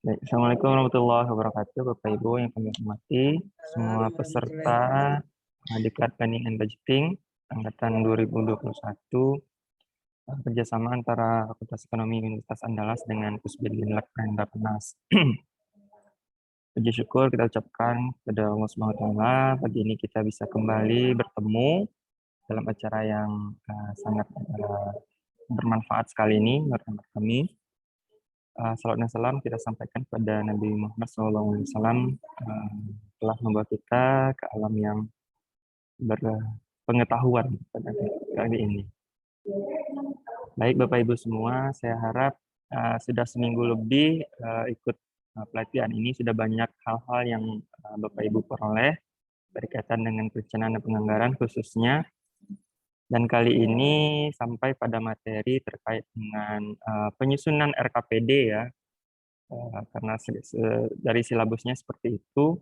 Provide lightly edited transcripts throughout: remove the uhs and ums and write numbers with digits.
Baik, Assalamualaikum warahmatullahi wabarakatuh, Bapak Ibu yang kami hormati, semua peserta Diklat Planning and Budgeting angkatan 2021, kerjasama antara Fakultas Ekonomi Universitas Andalas dengan Pusbid Genlak dan Bappenas. Puji syukur kita ucapkan kepada Allah Subhanahu wa Ta'ala, pagi ini kita bisa kembali bertemu dalam acara yang sangat bermanfaat sekali ini menurut kami. Salam dan salam kita sampaikan kepada Nabi Muhammad SAW, telah membawa kita ke alam yang berpengetahuan pada kali ini. Baik Bapak Ibu semua, saya harap sudah seminggu lebih ikut pelatihan ini, sudah banyak hal-hal yang Bapak Ibu peroleh berkaitan dengan perencanaan dan penganggaran khususnya. Dan kali ini sampai pada materi terkait dengan penyusunan RKPD ya, karena dari silabusnya seperti itu.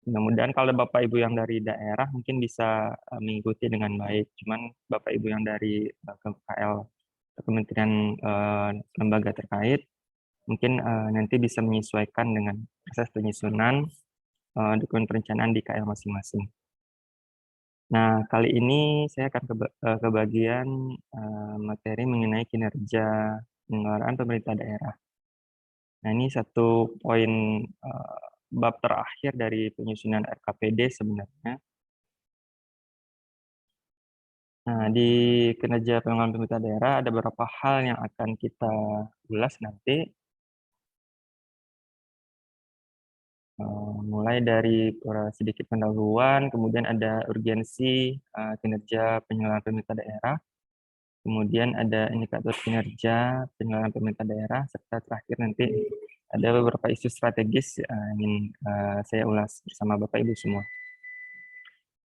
Mudah-mudahan kalau Bapak Ibu yang dari daerah mungkin bisa mengikuti dengan baik. Cuman Bapak Ibu yang dari KKL, Kementerian lembaga terkait, mungkin nanti bisa menyesuaikan dengan proses penyusunan dokumen perencanaan di KL masing-masing. Nah, kali ini saya akan ke bagian materi mengenai kinerja penyelenggaraan pemerintah daerah. Nah, ini satu poin bab terakhir dari penyusunan RKPD sebenarnya. Nah, di kinerja pengelolaan pemerintah daerah ada beberapa hal yang akan kita ulas nanti. Mulai dari sedikit pendahuluan, kemudian ada urgensi kinerja penyelenggaraan pemerintah daerah, kemudian ada indikator kinerja penyelenggaraan pemerintah daerah, serta terakhir nanti ada beberapa isu strategis yang ingin saya ulas bersama Bapak Ibu semua.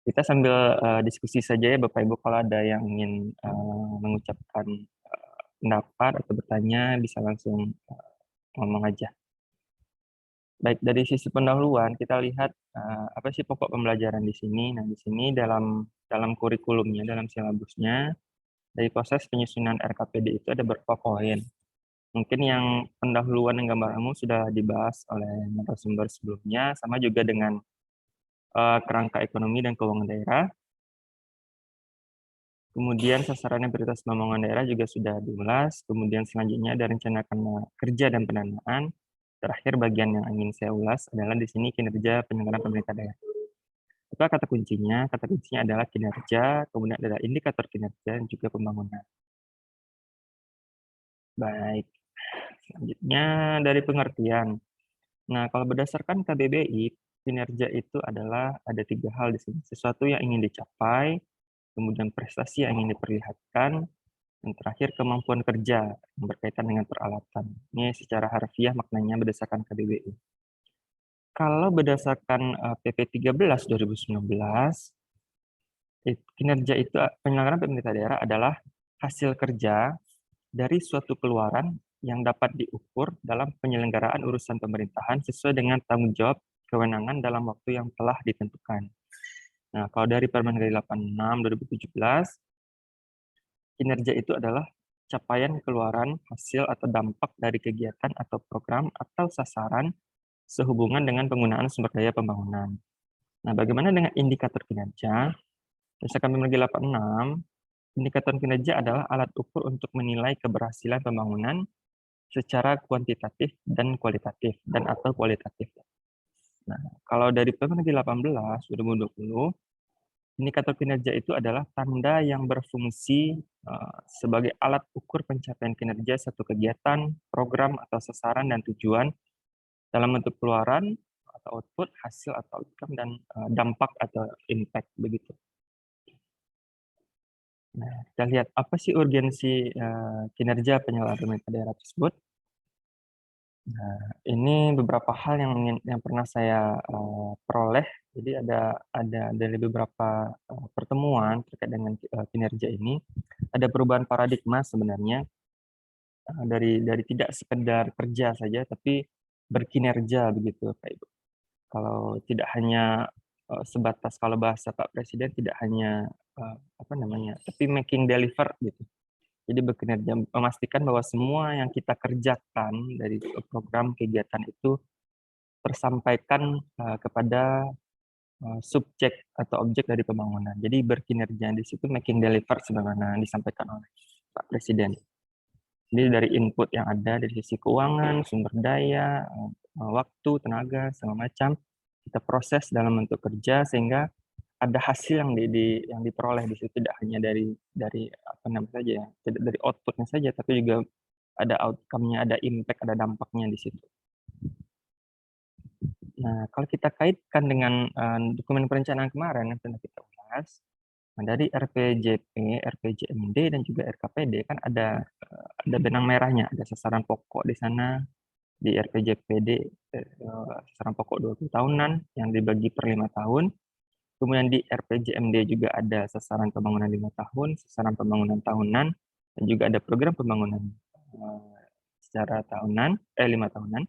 Kita sambil diskusi saja ya Bapak Ibu, kalau ada yang ingin mengucapkan pendapat atau bertanya bisa langsung ngomong aja. Baik, dari sisi pendahuluan kita lihat apa sih pokok pembelajaran di sini. Nah, di sini dalam kurikulumnya, dalam silabusnya, dari proses penyusunan RKPD itu ada beberapa poin. Mungkin yang pendahuluan dan gambar umum sudah dibahas oleh narasumber sebelumnya, sama juga dengan kerangka ekonomi dan keuangan daerah. Kemudian sasaran dan prioritas pembangunan daerah juga sudah diulas. Kemudian selanjutnya ada rencana kerja dan pendanaan. Terakhir bagian yang ingin saya ulas adalah di sini kinerja penyelenggaraan pemerintah daerah. Itu kata kuncinya adalah kinerja, kemudian ada indikator kinerja dan juga pembangunan. Baik, selanjutnya dari pengertian. Nah, kalau berdasarkan KBBI, kinerja itu adalah ada 3 hal di sini. Sesuatu yang ingin dicapai, kemudian prestasi yang ingin diperlihatkan, dan terakhir kemampuan kerja yang berkaitan dengan peralatan. Ini secara harfiah maknanya berdasarkan KBBI. Kalau berdasarkan PP 13 2019, kinerja itu penyelenggaraan pemerintah daerah adalah hasil kerja dari suatu keluaran yang dapat diukur dalam penyelenggaraan urusan pemerintahan sesuai dengan tanggung jawab kewenangan dalam waktu yang telah ditentukan. Nah, kalau dari Permendagri 86 2017, kinerja itu adalah capaian keluaran hasil atau dampak dari kegiatan atau program atau sasaran sehubungan dengan penggunaan sumber daya pembangunan. Nah, bagaimana dengan indikator kinerja? Berdasarkan Permendagri 86, indikator kinerja adalah alat ukur untuk menilai keberhasilan pembangunan secara kuantitatif dan kualitatif atau kualitatif. Nah, kalau dari Permendagri 18 2020, indikator kinerja itu adalah tanda yang berfungsi sebagai alat ukur pencapaian kinerja satu kegiatan, program atau sasaran dan tujuan dalam bentuk keluaran atau output, hasil atau outcome, dan dampak atau impact begitu. Nah, kita lihat apa sih urgensi kinerja penyelenggaraan pemerintah daerah tersebut. Nah, ini beberapa hal yang pernah saya peroleh. Jadi ada beberapa pertemuan terkait dengan kinerja ini. Ada perubahan paradigma sebenarnya dari tidak sekedar kerja saja, tapi berkinerja begitu, Pak Ibu. Kalau tidak hanya sebatas kalau bahasa Pak Presiden tidak hanya apa namanya, tapi making deliver gitu. Jadi bekinerja memastikan bahwa semua yang kita kerjakan dari program kegiatan itu tersampaikan kepada subjek atau objek dari pembangunan. Jadi berkinerja di situ making deliver sebagaimana disampaikan oleh Pak Presiden. Jadi dari input yang ada dari sisi keuangan, sumber daya, waktu, tenaga, segala macam kita proses dalam bentuk kerja sehingga ada hasil yang diperoleh di situ, tidak hanya dari apa namanya saja ya, tidak dari outputnya saja, tapi juga ada outcome-nya, ada impact, ada dampaknya di situ. Nah, kalau kita kaitkan dengan dokumen perencanaan kemarin yang sudah kita ulas, nah dari RPJP, RPJMD, dan juga RKPD kan ada benang merahnya, ada sasaran pokok di sana. Di RPJPD sasaran pokok 20 tahunan yang dibagi per 5 tahun. Kemudian di RPJMD juga ada sasaran pembangunan 5 tahun, sasaran pembangunan tahunan, dan juga ada program pembangunan secara tahunan, 5 tahunan.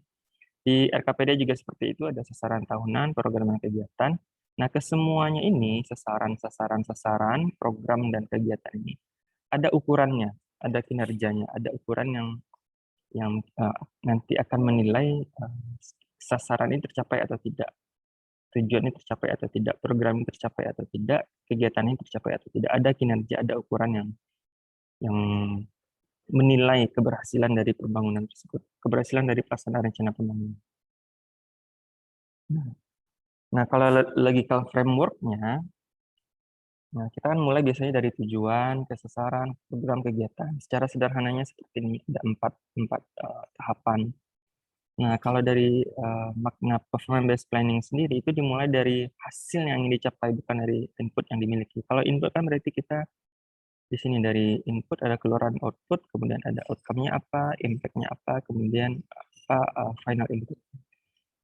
Di RKPD juga seperti itu, ada sasaran tahunan, program dan kegiatan. Nah, kesemuanya ini, sasaran, program dan kegiatan ini, ada ukurannya, ada kinerjanya, ada ukuran yang nanti akan menilai sasaran ini tercapai atau tidak, tujuan ini tercapai atau tidak, program ini tercapai atau tidak, kegiatan ini tercapai atau tidak. Ada kinerja, ada ukuran yang menilai keberhasilan dari pembangunan tersebut, keberhasilan dari pelaksanaan rencana pembangunan. Nah, kalau logical framework-nya, nah kita kan mulai biasanya dari tujuan, kesasaran, program kegiatan. Secara sederhananya seperti ini, ada empat tahapan. Nah, kalau dari makna performance based planning sendiri itu dimulai dari hasil yang ingin dicapai, bukan dari input yang dimiliki. Kalau input kan berarti kita di sini dari input ada keluaran output, kemudian ada outcome-nya apa, impact-nya apa, kemudian apa final input.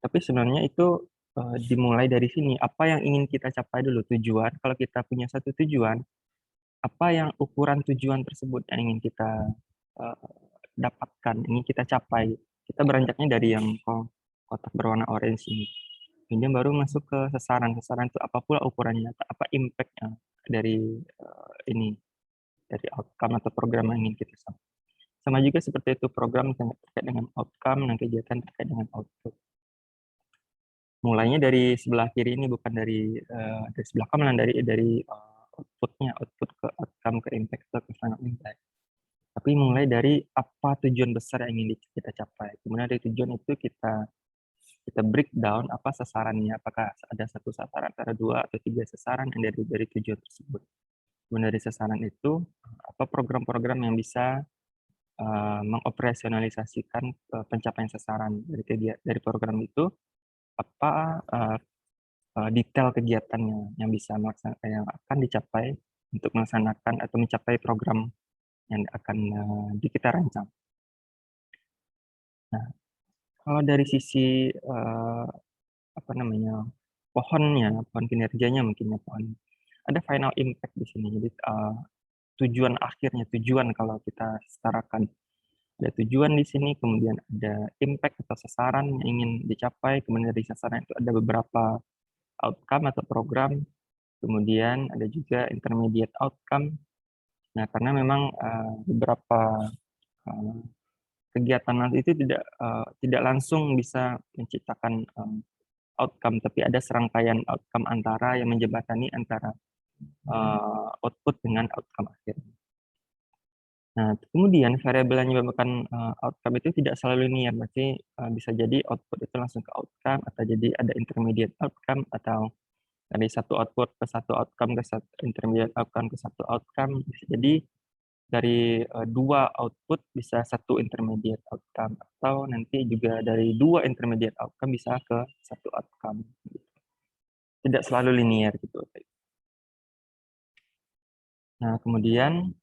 Tapi sebenarnya itu dimulai dari sini, apa yang ingin kita capai dulu, tujuan. Kalau kita punya satu tujuan, apa yang ukuran tujuan tersebut yang ingin kita dapatkan, ingin kita capai. Kita beranjaknya dari yang kotak berwarna orange ini. Kemudian baru masuk ke sasaran. Sasaran itu apa pula ukurannya, apa impact-nya dari ini, dari outcome atau program yang ingin kita capai. Sama juga seperti itu, program terkait dengan outcome dan kegiatan terkait dengan output. Mulainya dari sebelah kiri ini, bukan dari sebelah kanan, dari output-nya, output ke outcome, ke impact, ke final impact. Tapi mulai dari apa tujuan besar yang ingin kita capai. Kemudian dari tujuan itu kita breakdown apa sasarannya, apakah ada satu sasaran, ada 2 atau 3 sasaran yang dari tujuan tersebut. Kemudian dari sasaran itu, apa program-program yang bisa mengoperasionalisasikan pencapaian sasaran dari program itu, apa detail kegiatannya yang akan dicapai untuk melaksanakan atau mencapai program yang akan kita rancang. Nah, kalau dari sisi apa namanya, pohon kinerjanya mungkin ya, pohon. Ada final impact di sini. Jadi tujuan akhirnya, tujuan kalau kita setarakan. Ada tujuan di sini, kemudian ada impact atau sasaran yang ingin dicapai, kemudian dari sasaran itu ada beberapa outcome atau program, kemudian ada juga intermediate outcome. Nah, karena memang beberapa kegiatan nanti itu tidak langsung bisa menciptakan outcome, tapi ada serangkaian outcome antara yang menjembatani antara output dengan outcome akhir. Nah, kemudian variabel yang menyebabkan outcome itu tidak selalu linear, berarti bisa jadi output itu langsung ke outcome, atau jadi ada intermediate outcome, atau dari satu output ke satu outcome ke satu intermediate outcome ke satu outcome. Bisa jadi dari 2 output bisa 1 intermediate outcome, atau nanti juga dari 2 intermediate outcome bisa ke 1 outcome. Tidak selalu linear gitu. Nah, kemudian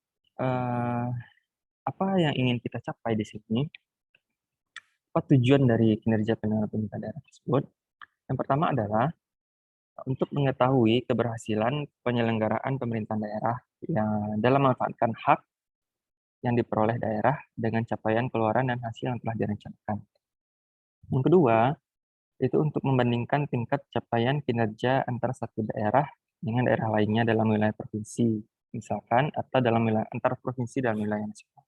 apa yang ingin kita capai di sini? Apa tujuan dari kinerja penyelenggara pemerintah daerah tersebut? Yang pertama adalah untuk mengetahui keberhasilan penyelenggaraan pemerintahan daerah yang dalam memanfaatkan hak yang diperoleh daerah dengan capaian keluaran dan hasil yang telah direncanakan. Yang kedua, itu untuk membandingkan tingkat capaian kinerja antara satu daerah dengan daerah lainnya dalam wilayah provinsi. misalkan, atau dalam wilayah antar provinsi dalam wilayah nasional.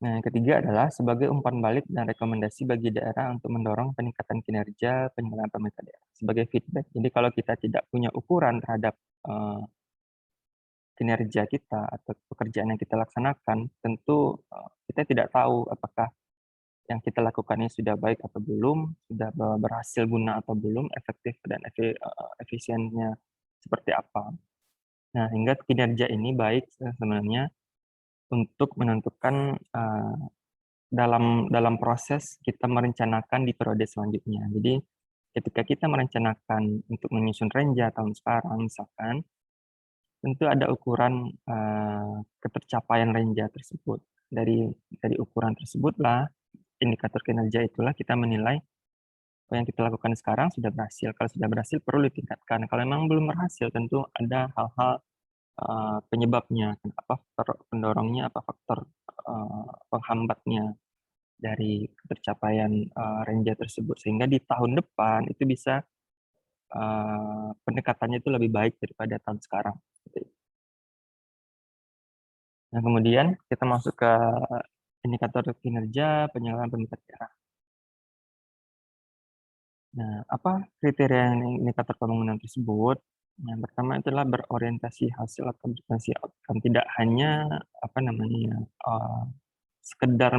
Nah, yang ketiga adalah sebagai umpan balik dan rekomendasi bagi daerah untuk mendorong peningkatan kinerja penyelenggaraan pemerintah daerah sebagai feedback. Jadi kalau kita tidak punya ukuran terhadap kinerja kita atau pekerjaan yang kita laksanakan, tentu kita tidak tahu apakah yang kita lakukan ini sudah baik atau belum, sudah berhasil guna atau belum, efektif dan efisiennya seperti apa. Nah, hingga kinerja ini baik sebenarnya untuk menentukan dalam proses kita merencanakan di periode selanjutnya. Jadi, ketika kita merencanakan untuk menyusun renja tahun sekarang misalkan, tentu ada ukuran ketercapaian renja tersebut. Dari ukuran tersebutlah, indikator kinerja itulah kita menilai apa yang kita lakukan sekarang sudah berhasil. Kalau sudah berhasil perlu ditingkatkan. Kalau memang belum berhasil, tentu ada hal-hal penyebabnya, apa faktor pendorongnya, apa faktor penghambatnya dari tercapaian renja tersebut. Sehingga di tahun depan itu bisa pendekatannya itu lebih baik daripada tahun sekarang. Nah, kemudian kita masuk ke indikator kinerja penyelenggaraan pemerintah daerah. Nah, apa kriteria indikator pembangunan tersebut? Yang pertama adalah berorientasi hasil atau berorientasi outcome. Tidak hanya apa namanya ya, sekedar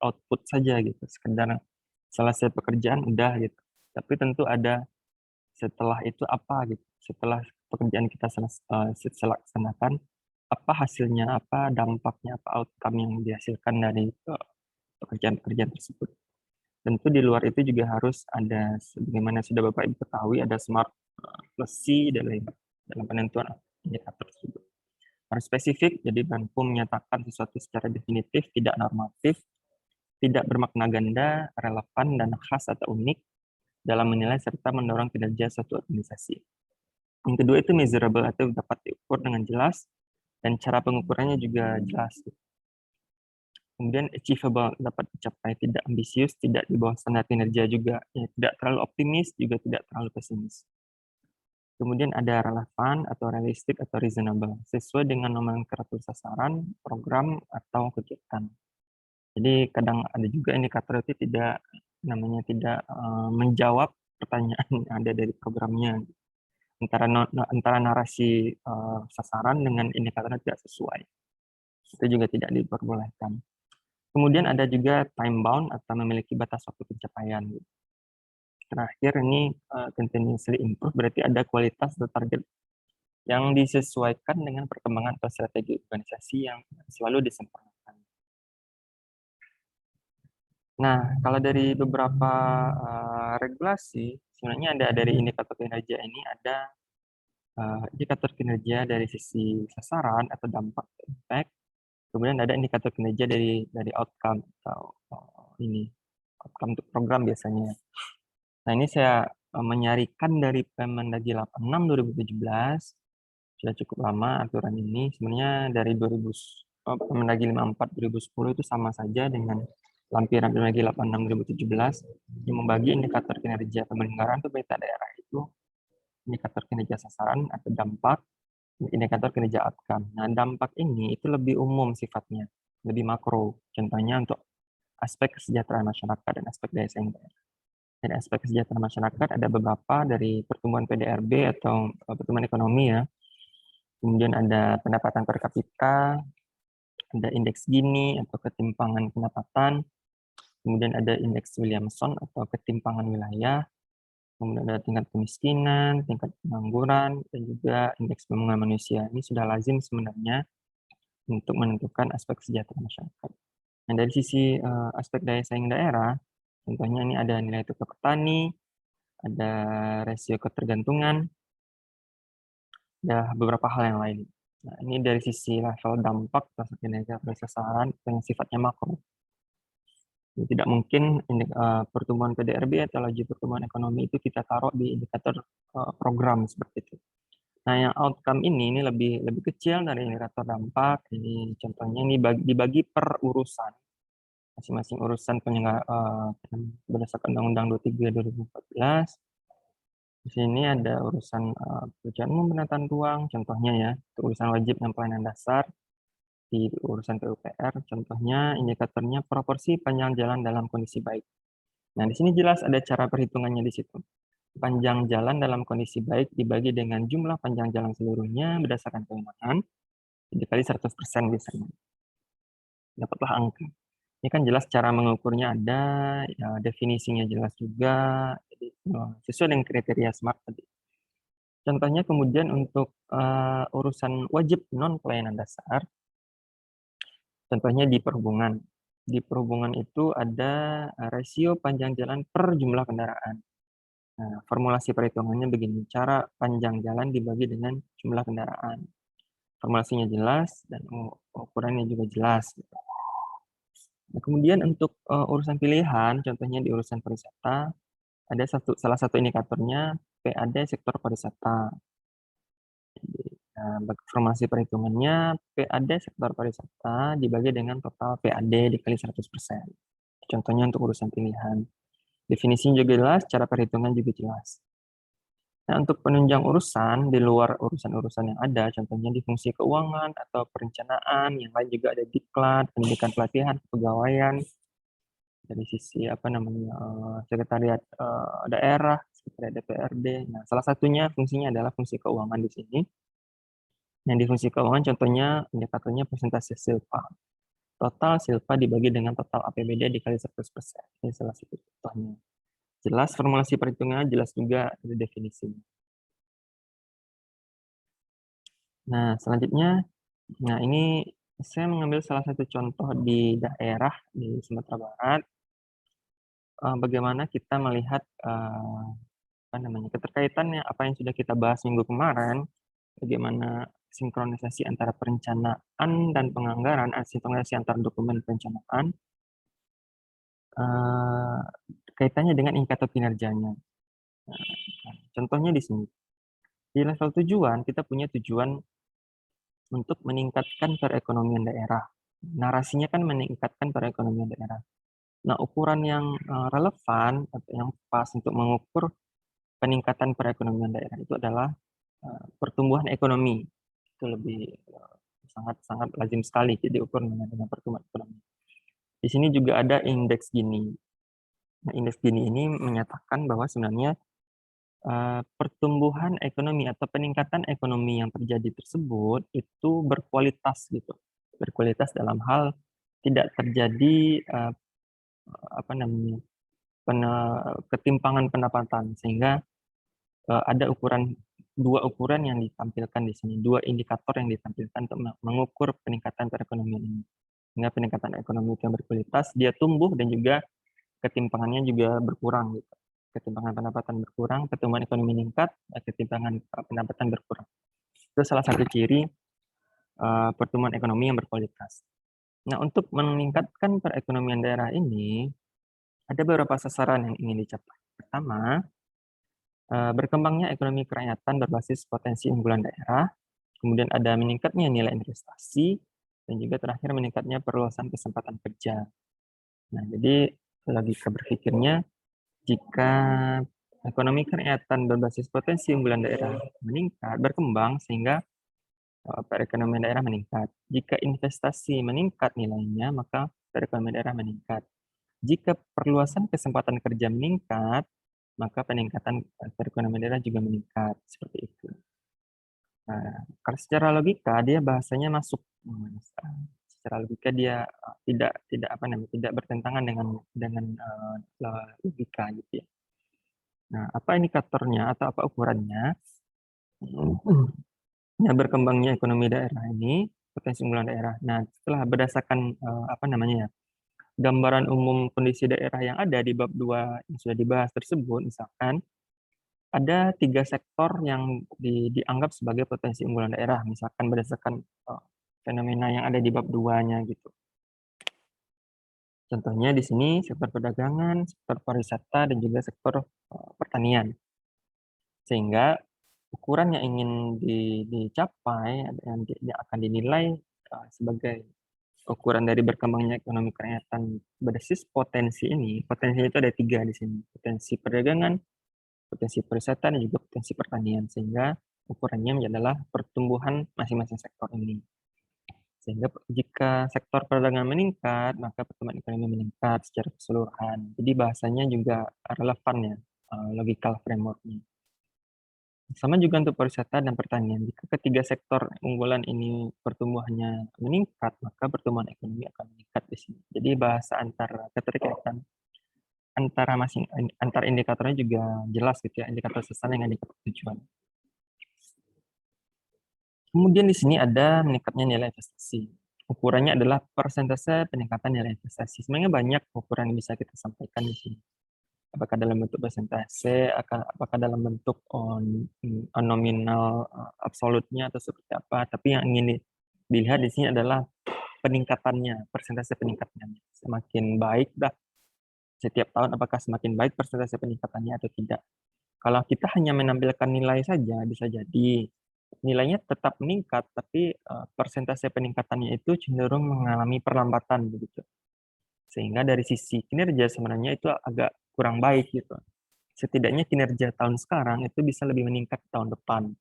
output saja gitu, sekedar selesai pekerjaan udah gitu. Tapi tentu ada setelah itu apa gitu. Setelah pekerjaan kita laksanakan, apa hasilnya, apa dampaknya, apa outcome yang dihasilkan dari pekerjaan-pekerjaan tersebut. Tentu di luar itu juga harus ada, sebagaimana sudah Bapak Ibu ketahui, ada SMART plus C dalam penentuan indikator tersebut. Harus spesifik, jadi mampu menyatakan sesuatu secara definitif, tidak normatif, tidak bermakna ganda, relevan, dan khas atau unik dalam menilai serta mendorong kinerja suatu organisasi. Yang kedua itu measurable atau dapat diukur dengan jelas, dan cara pengukurannya juga jelas. Kemudian achievable, dapat dicapai, tidak ambisius, tidak di bawah standar kinerja juga, ya, tidak terlalu optimis, juga tidak terlalu pesimis. Kemudian ada relevan atau realistik atau reasonable, sesuai dengan nomenklatur sasaran, program, atau kegiatan. Jadi kadang ada juga indikator itu tidak menjawab pertanyaan yang ada dari programnya. Antara narasi sasaran dengan indikatornya tidak sesuai. Itu juga tidak diperbolehkan. Kemudian ada juga time bound atau memiliki batas waktu pencapaian. Terakhir ini continuously improve, berarti ada kualitas atau target yang disesuaikan dengan perkembangan atau strategi organisasi yang selalu disempurnakan. Nah, kalau dari beberapa regulasi, sebenarnya ada dari indikator kinerja ini ada indikator kinerja dari sisi sasaran atau dampak impact, kemudian ada indikator kinerja dari outcome atau ini outcome untuk program biasanya. Nah, ini saya menyarikan dari Permendagri 86 2017, sudah cukup lama aturan ini. Sebenarnya dari Permendagri 54 2010 itu sama saja dengan lampiran Permendagri 86 2017 yang membagi indikator kinerja penyelenggaraan pemerintah daerah itu indikator kinerja sasaran atau dampak, indikator kinerja outcome. Nah, dampak ini itu lebih umum sifatnya, lebih makro. Contohnya untuk aspek kesejahteraan masyarakat dan aspek daya saing daerah. Dari aspek kesejahteraan masyarakat ada beberapa dari pertumbuhan PDRB atau pertumbuhan ekonomi ya. Kemudian ada pendapatan per kapita, ada indeks Gini atau ketimpangan pendapatan, kemudian ada indeks Williamson atau ketimpangan wilayah, kemudian ada tingkat kemiskinan, tingkat pengangguran, dan juga indeks pembangunan manusia. Ini sudah lazim sebenarnya untuk menentukan aspek kesejahteraan masyarakat. Nah, dari sisi aspek daya saing daerah, contohnya ini ada nilai tukar petani, ada rasio ketergantungan, ada beberapa hal yang lain. Nah, ini dari sisi level dampak atau kinerja sasaran yang sifatnya makro. Jadi, tidak mungkin pertumbuhan PDRB atau laju pertumbuhan ekonomi itu kita taruh di indikator program seperti itu. Nah, yang outcome ini lebih kecil dari indikator dampak. Ini contohnya ini dibagi per urusan. Masing-masing urusan berdasarkan Undang-Undang 23 2014 Di sini ada urusan pekerjaan umum penataan ruang, contohnya ya, itu urusan wajib dan pelayanan dasar. Di urusan PUPR, contohnya indikatornya proporsi panjang jalan dalam kondisi baik. Nah, di sini jelas ada cara perhitungannya di situ. Panjang jalan dalam kondisi baik dibagi dengan jumlah panjang jalan seluruhnya berdasarkan kewenangan, dikali 100% biasanya. Dapatlah angka. Ini kan jelas cara mengukurnya ada, ya, definisinya jelas juga, jadi sesuai dengan kriteria SMART tadi. Contohnya kemudian untuk urusan wajib non pelayanan dasar, contohnya di perhubungan. Di perhubungan itu ada rasio panjang jalan per jumlah kendaraan. Nah, formulasi perhitungannya begini, cara panjang jalan dibagi dengan jumlah kendaraan. Formulasinya jelas dan ukurannya juga jelas. Nah, kemudian untuk urusan pilihan, contohnya di urusan pariwisata, ada salah satu indikatornya PAD sektor pariwisata. Nah, formulasi perhitungannya PAD sektor pariwisata dibagi dengan total PAD dikali 100%. Contohnya untuk urusan pilihan. Definisinya juga jelas, cara perhitungan juga jelas. Nah, untuk penunjang urusan di luar urusan-urusan yang ada, contohnya di fungsi keuangan atau perencanaan, yang lain juga ada diklat, pendidikan pelatihan, kepegawaian, dari sisi apa namanya sekretariat daerah, sekretariat DPRD. Nah, salah satunya fungsinya adalah fungsi keuangan di sini. Yang di fungsi keuangan contohnya indikatornya persentase silpa. Total silpa dibagi dengan total APBD dikali 100%. Ini salah satu contohnya. Jelas formulasi perhitungannya, jelas juga ada definisinya. Nah, selanjutnya, nah ini saya mengambil salah satu contoh di daerah di Sumatera Barat, bagaimana kita melihat apa namanya keterkaitannya apa yang sudah kita bahas minggu kemarin, bagaimana sinkronisasi antara perencanaan dan penganggaran, sinkronisasi antar dokumen perencanaan, kaitannya dengan indikator kinerjanya. Nah, contohnya di sini, di level tujuan kita punya tujuan untuk meningkatkan perekonomian daerah. Narasinya kan meningkatkan perekonomian daerah. Nah, ukuran yang relevan atau yang pas untuk mengukur peningkatan perekonomian daerah itu adalah pertumbuhan ekonomi. Itu lebih sangat-sangat lazim sekali diukur dengan pertumbuhan ekonomi. Di sini juga ada indeks Gini. Nah, indeks Gini ini menyatakan bahwa sebenarnya pertumbuhan ekonomi atau peningkatan ekonomi yang terjadi tersebut itu berkualitas gitu. Berkualitas dalam hal tidak terjadi apa namanya ketimpangan pendapatan, sehingga ada dua ukuran yang ditampilkan di sini, dua indikator yang ditampilkan untuk mengukur peningkatan perekonomian ini. Sehingga peningkatan ekonomi yang berkualitas, dia tumbuh dan juga ketimpangannya juga berkurang gitu. Ketimpangan pendapatan berkurang, pertumbuhan ekonomi meningkat, ketimpangan pendapatan berkurang. Itu salah satu ciri pertumbuhan ekonomi yang berkualitas. Nah, untuk meningkatkan perekonomian daerah ini, ada beberapa sasaran yang ingin dicapai. Pertama, berkembangnya ekonomi kerakyatan berbasis potensi unggulan daerah, kemudian ada meningkatnya nilai investasi, dan juga terakhir meningkatnya perluasan kesempatan kerja. Nah, jadi logika berpikirnya, jika ekonomi kerakyatan berbasis potensi unggulan daerah meningkat, berkembang, sehingga perekonomian daerah meningkat. Jika investasi meningkat nilainya, maka perekonomian daerah meningkat. Jika perluasan kesempatan kerja meningkat, maka peningkatan perekonomian daerah juga meningkat. Seperti itu. Nah, kalau secara logika dia bahasanya masuk. Secara logika dia tidak apa namanya tidak bertentangan dengan logika gitu ya. Nah, apa indikatornya atau apa ukurannya? Ya, berkembangnya ekonomi daerah ini, potensi unggulan daerah. Nah, setelah berdasarkan apa namanya ya, gambaran umum kondisi daerah yang ada di bab 2 yang sudah dibahas tersebut, misalkan ada 3 sektor yang dianggap sebagai potensi unggulan daerah, misalkan berdasarkan fenomena yang ada di bab 2-nya gitu. Contohnya di sini sektor perdagangan, sektor pariwisata, dan juga sektor pertanian. Sehingga ukuran yang ingin dicapai yang akan dinilai sebagai ukuran dari berkembangnya ekonomi kerakyatan berbasis potensi ini. Potensi itu ada 3 di sini. Potensi perdagangan, potensi pariwisata, dan juga potensi pertanian, sehingga ukurannya adalah pertumbuhan masing-masing sektor ini. Sehingga jika sektor perdagangan meningkat, maka pertumbuhan ekonomi meningkat secara keseluruhan. Jadi bahasanya juga relevan ya, logical framework-nya. Sama juga untuk pariwisata dan pertanian. Jika ketiga sektor unggulan ini pertumbuhannya meningkat, maka pertumbuhan ekonomi akan meningkat di sini. Jadi bahasa antara keterkaitan antara indikatornya juga jelas gitu ya, indikator sasaran dengan indikator tujuan. Kemudian di sini ada meningkatnya nilai investasi. Ukurannya adalah persentase peningkatan nilai investasi. Sebenarnya banyak ukuran yang bisa kita sampaikan di sini. Apakah dalam bentuk persentase, apakah dalam bentuk nominal absolutnya atau seperti apa. Tapi yang ingin dilihat di sini adalah peningkatannya, persentase peningkatannya. Semakin baik dah setiap tahun, apakah semakin baik persentase peningkatannya atau tidak. Kalau kita hanya menampilkan nilai saja, bisa jadi nilainya tetap meningkat, tapi persentase peningkatannya itu cenderung mengalami perlambatan begitu. Sehingga dari sisi kinerja sebenarnya itu agak kurang baik gitu. Setidaknya kinerja tahun sekarang itu bisa lebih meningkat tahun depan.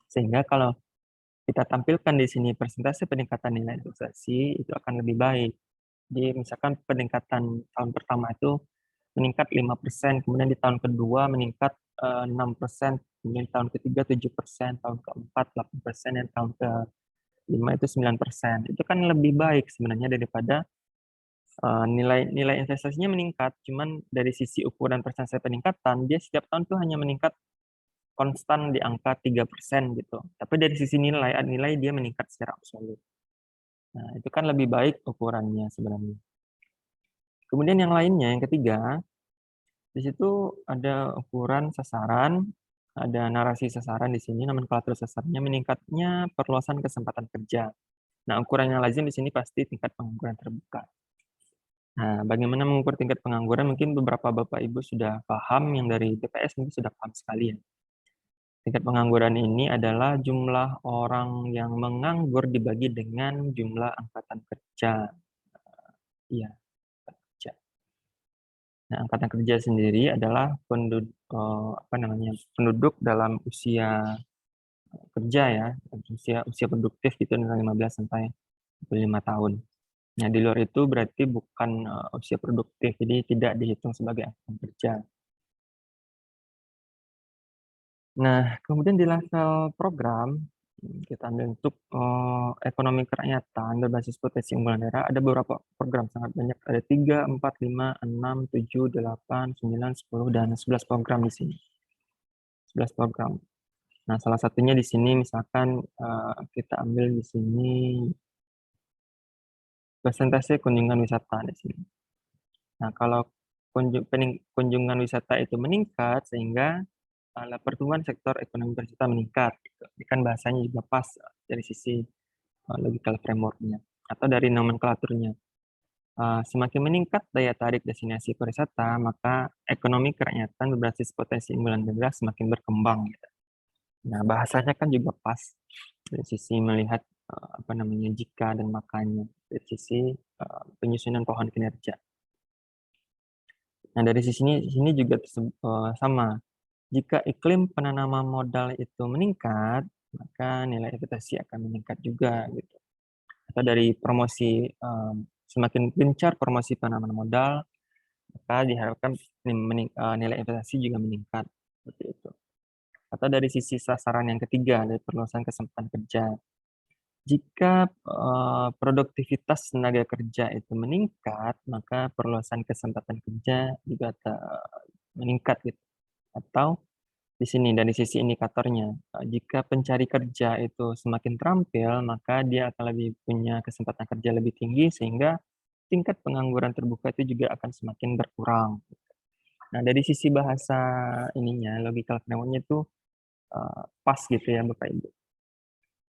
Sehingga kalau kita tampilkan di sini persentase peningkatan nilai investasi itu akan lebih baik. Jadi misalkan peningkatan tahun pertama itu meningkat 5%, kemudian di tahun kedua meningkat 6%, kemudian tahun ketiga 7%, tahun keempat 8%, dan tahun kelima itu 9%. Itu kan lebih baik sebenarnya daripada nilai investasinya meningkat, cuman dari sisi ukuran persentase peningkatan, dia setiap tahun tuh hanya meningkat konstan di angka 3% gitu. Tapi dari sisi nilai dia meningkat secara absolut. Nah, itu kan lebih baik ukurannya sebenarnya. Kemudian yang lainnya, yang ketiga, di situ ada ukuran sasaran, ada narasi sasaran di sini, nomenklatur sasarannya meningkatnya perluasan kesempatan kerja. Nah, ukuran yang lazim di sini pasti tingkat pengangguran terbuka. Nah, bagaimana mengukur tingkat pengangguran? Mungkin beberapa Bapak Ibu sudah paham, yang dari BPS mungkin sudah paham sekali ya. Tingkat pengangguran ini adalah jumlah orang yang menganggur dibagi dengan jumlah angkatan kerja. Iya, kerja. Nah, angkatan kerja sendiri adalah penduduk dalam usia kerja ya, usia produktif itu antara 15 sampai 25 tahun. Nah, di luar itu berarti bukan usia produktif, jadi tidak dihitung sebagai angkatan kerja. Nah, kemudian di level program, kita ambil untuk ekonomi kerakyatan berbasis potensi unggulan daerah, ada beberapa program, sangat banyak. Ada 3, 4, 5, 6, 7, 8, 9, 10, dan 11 program di sini. 11 program. Nah, salah satunya di sini misalkan kita ambil di sini persentase kunjungan wisata di sini. Nah, kalau kunjungan wisata itu meningkat, sehingga pertumbuhan sektor ekonomi pariwisata meningkat. Gitu. Ini kan bahasanya juga pas dari sisi logical framework-nya atau dari nomenklaturnya. Semakin meningkat daya tarik destinasi pariwisata, maka ekonomi kerakyatan berbasis potensi unggulan daerah semakin berkembang. Gitu. Nah, bahasanya kan juga pas dari sisi melihat jika dan makanya, dari sisi penyusunan pohon kinerja. Nah, dari sini juga sama. Jika iklim penanaman modal itu meningkat, maka nilai investasi akan meningkat juga gitu. Atau dari promosi, semakin gencar promosi penanaman modal, maka diharapkan nilai investasi juga meningkat, seperti itu. Atau dari sisi sasaran yang ketiga, dari perluasan kesempatan kerja. Jika produktivitas tenaga kerja itu meningkat, maka perluasan kesempatan kerja juga meningkat gitu. Atau di sini dari sisi indikatornya, jika pencari kerja itu semakin terampil, maka dia akan lebih punya kesempatan kerja lebih tinggi, sehingga tingkat pengangguran terbuka itu juga akan semakin berkurang. Nah, dari sisi bahasa ininya, logical framework-nya itu pas gitu ya, Bapak Ibu.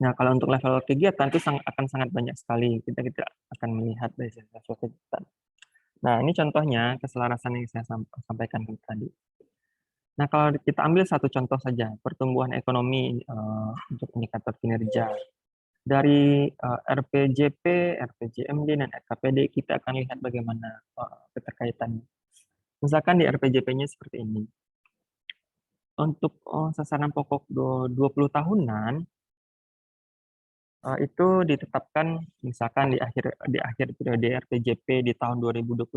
Nah, kalau untuk level kegiatan itu akan sangat banyak sekali. Kita akan melihat dari level kegiatan. Nah, ini contohnya keselarasan yang saya sampaikan tadi. Nah, kalau kita ambil satu contoh saja, pertumbuhan ekonomi untuk indikator kinerja. Dari RPJP, RPJMD, dan RKPD, kita akan lihat bagaimana keterkaitannya. Misalkan di RPJP-nya seperti ini. Untuk, sasaran pokok 20 tahunan, itu ditetapkan misalkan di akhir periode RPJP di tahun 2025,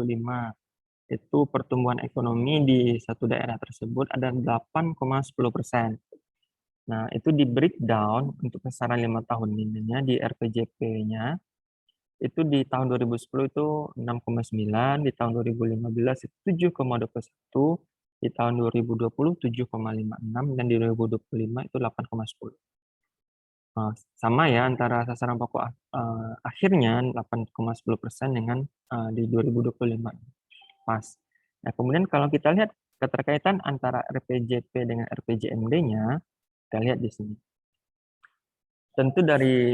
itu pertumbuhan ekonomi di satu daerah tersebut ada 8,10%. Nah, itu di-breakdown untuk sasaran 5 tahun ininya di RPJP-nya, itu di tahun 2010 itu 6,9, di tahun 2015 itu 7,21, di tahun 2020 7,56, dan di 2025 itu 8,10. Sama ya antara sasaran pokok akhirnya 8,10% dengan di 2025 pas. Nah, kemudian kalau kita lihat keterkaitan antara RPJP dengan RPJMD-nya, kita lihat di sini. Tentu dari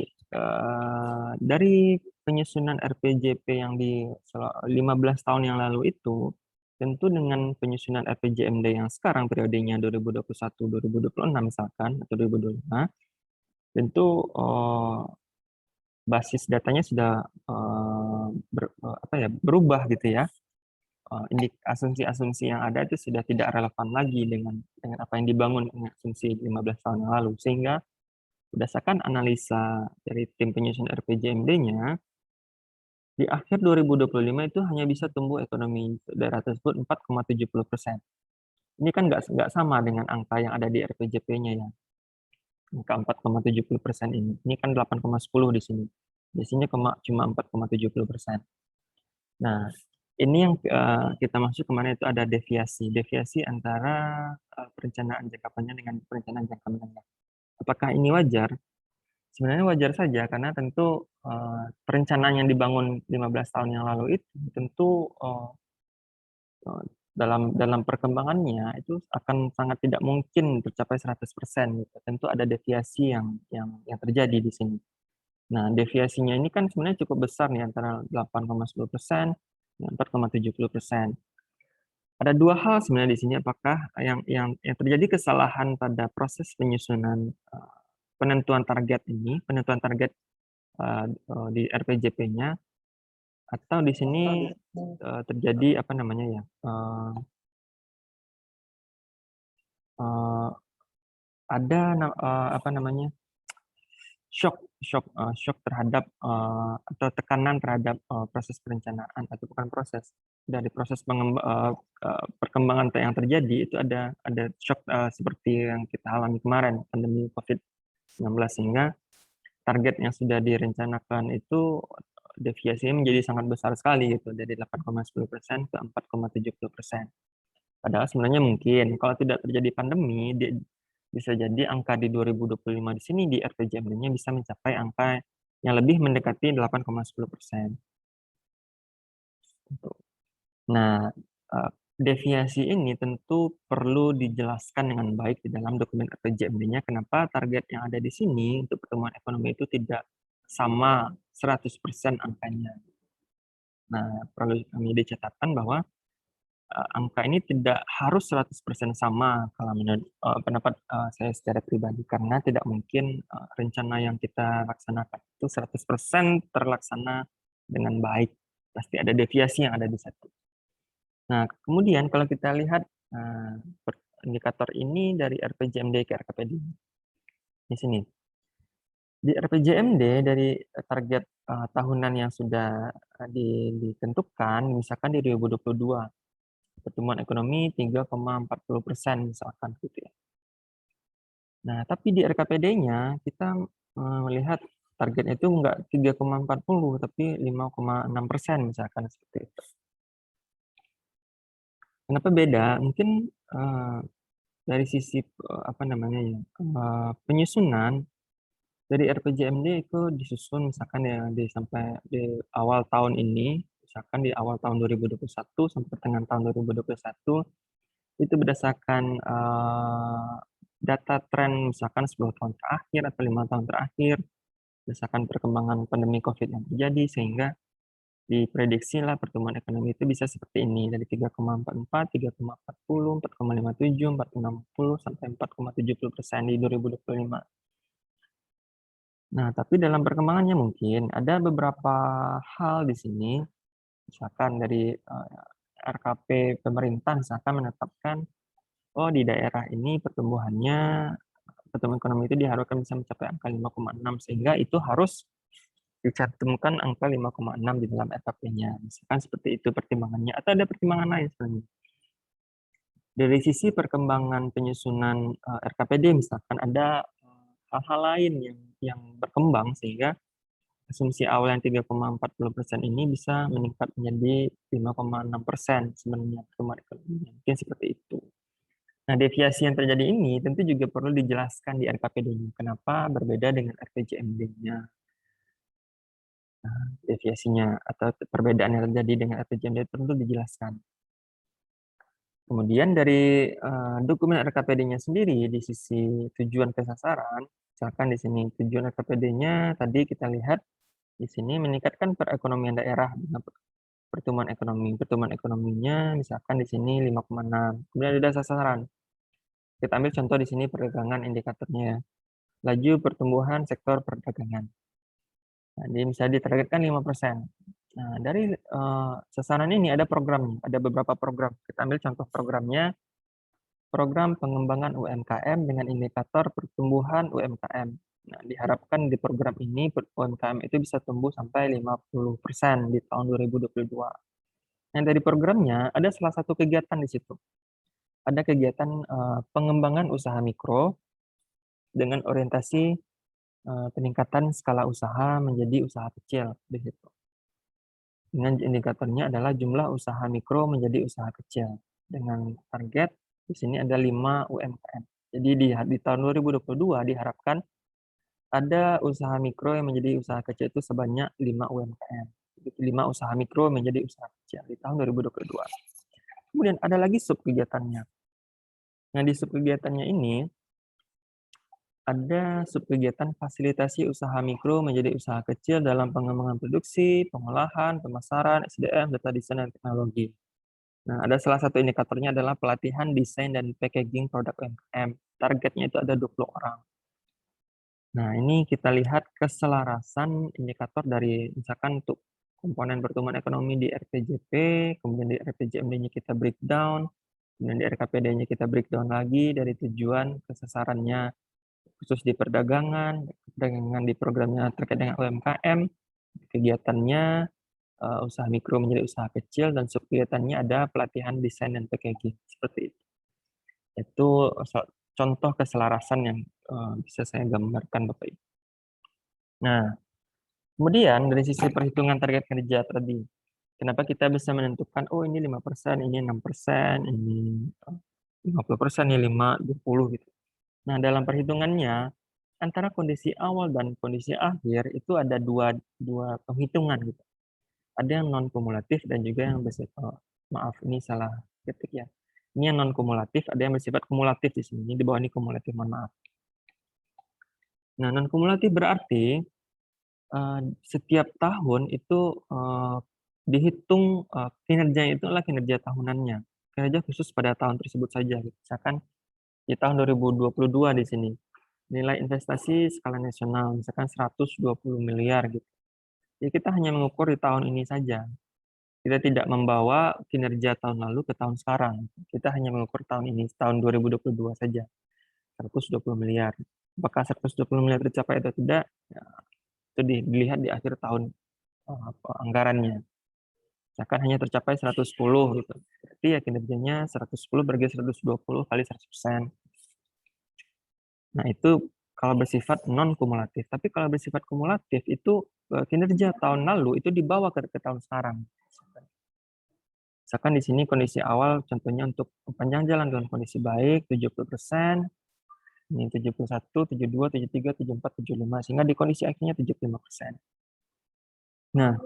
penyusunan RPJP yang di 15 tahun yang lalu itu, tentu dengan penyusunan RPJMD yang sekarang periodenya 2021-2026 misalkan, atau 2025, tentu basis datanya sudah berubah gitu ya. Asumsi-asumsi yang ada itu sudah tidak relevan lagi dengan apa yang dibangun dengan asumsi 15 tahun yang lalu. Sehingga berdasarkan analisa dari tim penyusun RPJMD-nya, di akhir 2025 itu hanya bisa tumbuh ekonomi daerah tersebut 4,70%. Ini kan nggak sama dengan angka yang ada di RPJP-nya ya. Angka 4,70% ini. Ini kan 8,10 di sini. Di sini cuma 4,70%. Nah, ini yang kita maksud kemarin itu ada deviasi. Deviasi antara perencanaan jangka panjang dengan perencanaan jangka menengah. Apakah ini wajar? Sebenarnya wajar saja karena tentu perencanaan yang dibangun 15 tahun yang lalu itu tentu dalam perkembangannya itu akan sangat tidak mungkin tercapai 100% gitu. Tentu ada deviasi yang terjadi di sini. Nah, deviasinya ini kan sebenarnya cukup besar nih antara 8,10% dan 4,70%. Ada dua hal sebenarnya di sini, apakah yang terjadi kesalahan pada proses penyusunan penentuan target ini, penentuan target di RPJP-nya, atau di sini terjadi apa namanya ya, ada apa namanya, shock terhadap atau tekanan terhadap proses perencanaan, atau bukan proses, dari proses perkembangan yang terjadi itu ada shock seperti yang kita alami kemarin, pandemi COVID-19, sehingga target yang sudah direncanakan itu deviasinya menjadi sangat besar sekali gitu, dari 8,10% ke 4,70%. Padahal sebenarnya mungkin kalau tidak terjadi pandemi, bisa jadi angka di 2025 di sini di RPJMD-nya bisa mencapai angka yang lebih mendekati 8,10%. Nah, deviasi ini tentu perlu dijelaskan dengan baik di dalam dokumen RPJMD-nya, kenapa target yang ada di sini untuk pertumbuhan ekonomi itu tidak sama 100% angkanya. Nah, perlu kami dicatatkan bahwa angka ini tidak harus 100% sama kalau menurut pendapat saya secara pribadi, karena tidak mungkin rencana yang kita laksanakan itu 100% terlaksana dengan baik. Pasti ada deviasi yang ada di situ. Nah, kemudian kalau kita lihat indikator ini dari RPJMD ke RKPD. Di sini. Di RPJMD dari target tahunan yang sudah ditentukan, misalkan di 2022, pertumbuhan ekonomi 3,40% misalkan gitu ya. Nah, tapi di RKPD-nya kita melihat targetnya itu enggak 3,40 tapi 5,6% misalkan seperti itu. Kenapa beda? Mungkin dari sisi apa namanya ya, penyusunan dari RPJMD itu disusun misalkan ya sampai di awal tahun ini, misalkan di awal tahun 2021 sampai pertengahan tahun 2021, itu berdasarkan data tren misalkan 10 tahun terakhir atau 5 tahun terakhir, berdasarkan perkembangan pandemi COVID yang terjadi, sehingga diprediksilah pertumbuhan ekonomi itu bisa seperti ini, dari 3,44, 3,40, 4,57, 4,60, sampai 4,70% di 2025. Nah, tapi dalam perkembangannya mungkin ada beberapa hal di sini, misalkan dari RKP pemerintah misalkan menetapkan oh di daerah ini pertumbuhan ekonomi itu diharapkan bisa mencapai angka 5,6 sehingga itu harus dicantumkan angka 5,6 di dalam RKP-nya. Misalkan seperti itu pertimbangannya atau ada pertimbangan lain sebenarnya. Dari sisi perkembangan penyusunan RKPD misalkan ada hal-hal lain yang berkembang sehingga asumsi awal yang 3,40% ini bisa meningkat menjadi 5,6% sebenarnya pertumbuhan ekonominya. Mungkin seperti itu. Nah, deviasi yang terjadi ini tentu juga perlu dijelaskan di RKPD-nya. Kenapa berbeda dengan RPJMD-nya? Nah, deviasinya atau perbedaan yang terjadi dengan RPJMD perlu dijelaskan. Kemudian dari dokumen RKPD-nya sendiri di sisi tujuan ke sasaran, misalkan di sini tujuan RKPD-nya tadi kita lihat di sini meningkatkan perekonomian daerah dengan pertumbuhan ekonomi. Pertumbuhan ekonominya misalkan di sini 5,6. Kemudian ada sasaran. Kita ambil contoh di sini perdagangan indikatornya. Laju pertumbuhan sektor perdagangan. Nah, jadi bisa ditargetkan 5%. Nah, dari sasaran ini ada programnya, ada beberapa program. Kita ambil contoh programnya, program pengembangan UMKM dengan indikator pertumbuhan UMKM. Nah, diharapkan di program ini UMKM itu bisa tumbuh sampai 50% di tahun 2022. Nah, dari programnya ada salah satu kegiatan di situ. Ada kegiatan pengembangan usaha mikro dengan orientasi peningkatan skala usaha menjadi usaha kecil di situ. Dengan indikatornya adalah jumlah usaha mikro menjadi usaha kecil. Dengan target di sini ada 5 UMKM. Jadi di tahun 2022 diharapkan ada usaha mikro yang menjadi usaha kecil itu sebanyak 5 UMKM. 5 usaha mikro menjadi usaha kecil di tahun 2022. Kemudian ada lagi sub kegiatannya. Nah, di sub kegiatannya ini ada subkegiatan fasilitasi usaha mikro menjadi usaha kecil dalam pengembangan produksi, pengolahan, pemasaran, SDM, data desain, dan teknologi. Nah, ada salah satu indikatornya adalah pelatihan desain dan packaging produk UMKM. Targetnya itu ada 20 orang. Nah, ini kita lihat keselarasan indikator dari misalkan untuk komponen pertumbuhan ekonomi di RPJP, kemudian di RPJMD-nya kita breakdown, kemudian di RKPD-nya kita breakdown lagi dari tujuan ke sasarannya, khusus di perdagangan di programnya terkait dengan UMKM, kegiatannya usaha mikro menjadi usaha kecil, dan subkegiatannya ada pelatihan desain dan packaging, seperti itu. Itu contoh keselarasan yang bisa saya gambarkan Bapak Ibu. Nah, kemudian dari sisi perhitungan target kerja tadi, kenapa kita bisa menentukan, oh ini 5%, ini 6%, ini 50%, ini 5, 20 gitu. Nah, dalam perhitungannya, antara kondisi awal dan kondisi akhir itu ada dua penghitungan gitu. Ada yang non kumulatif dan juga yang bersifat maaf ini salah ketik ya. Ini yang non kumulatif, ada yang bersifat kumulatif di sini. Ini di bawah ini kumulatif, mohon maaf. Nah, non kumulatif berarti setiap tahun itu dihitung kinerjanya itu adalah kinerja tahunannya. Kinerja khusus pada tahun tersebut saja. Gitu. Misalkan di tahun 2022 di sini nilai investasi skala nasional misalkan 120 miliar gitu. Jadi kita hanya mengukur di tahun ini saja. Kita tidak membawa kinerja tahun lalu ke tahun sekarang. Kita hanya mengukur tahun ini, tahun 2022 saja. 120 miliar. Apakah 120 miliar tercapai atau tidak? Ya, itu dilihat di akhir tahun anggarannya. Misalkan hanya tercapai 110 gitu. Berarti ya kinerjanya 110 bagi 120 kali 100%. Nah, itu kalau bersifat non kumulatif. Tapi kalau bersifat kumulatif itu kinerja tahun lalu itu dibawa ke tahun sekarang. Misalkan di sini kondisi awal contohnya untuk panjang jalan dalam kondisi baik 70%, ini 71, 72, 73, 74, 75 sehingga di kondisi akhirnya 75%. Nah,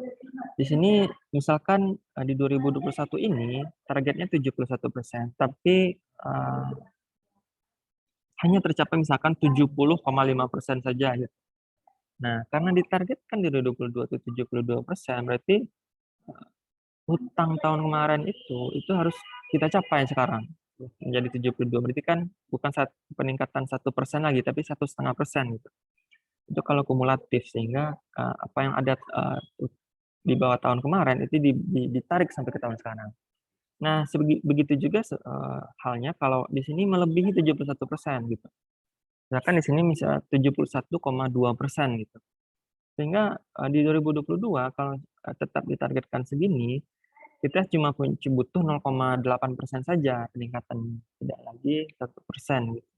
di sini misalkan di 2021 ini targetnya 71%, tapi hanya tercapai misalkan 70,5% saja gitu. Nah, karena ditargetkan di 2022 itu 72%, berarti hutang tahun kemarin itu harus kita capai sekarang menjadi 72. Berarti kan bukan peningkatan 1% lagi, tapi 1,5% gitu. Itu kalau kumulatif sehingga apa yang ada di bawah tahun kemarin itu ditarik sampai ke tahun sekarang. Nah, begitu juga halnya kalau di sini melebihi 71% gitu. Misalkan di sini bisa 71,2% gitu. Sehingga, di 2022 kalau, tetap ditargetkan segini, kita cuma butuh 0,8% saja peningkatannya, tidak lagi 1% gitu,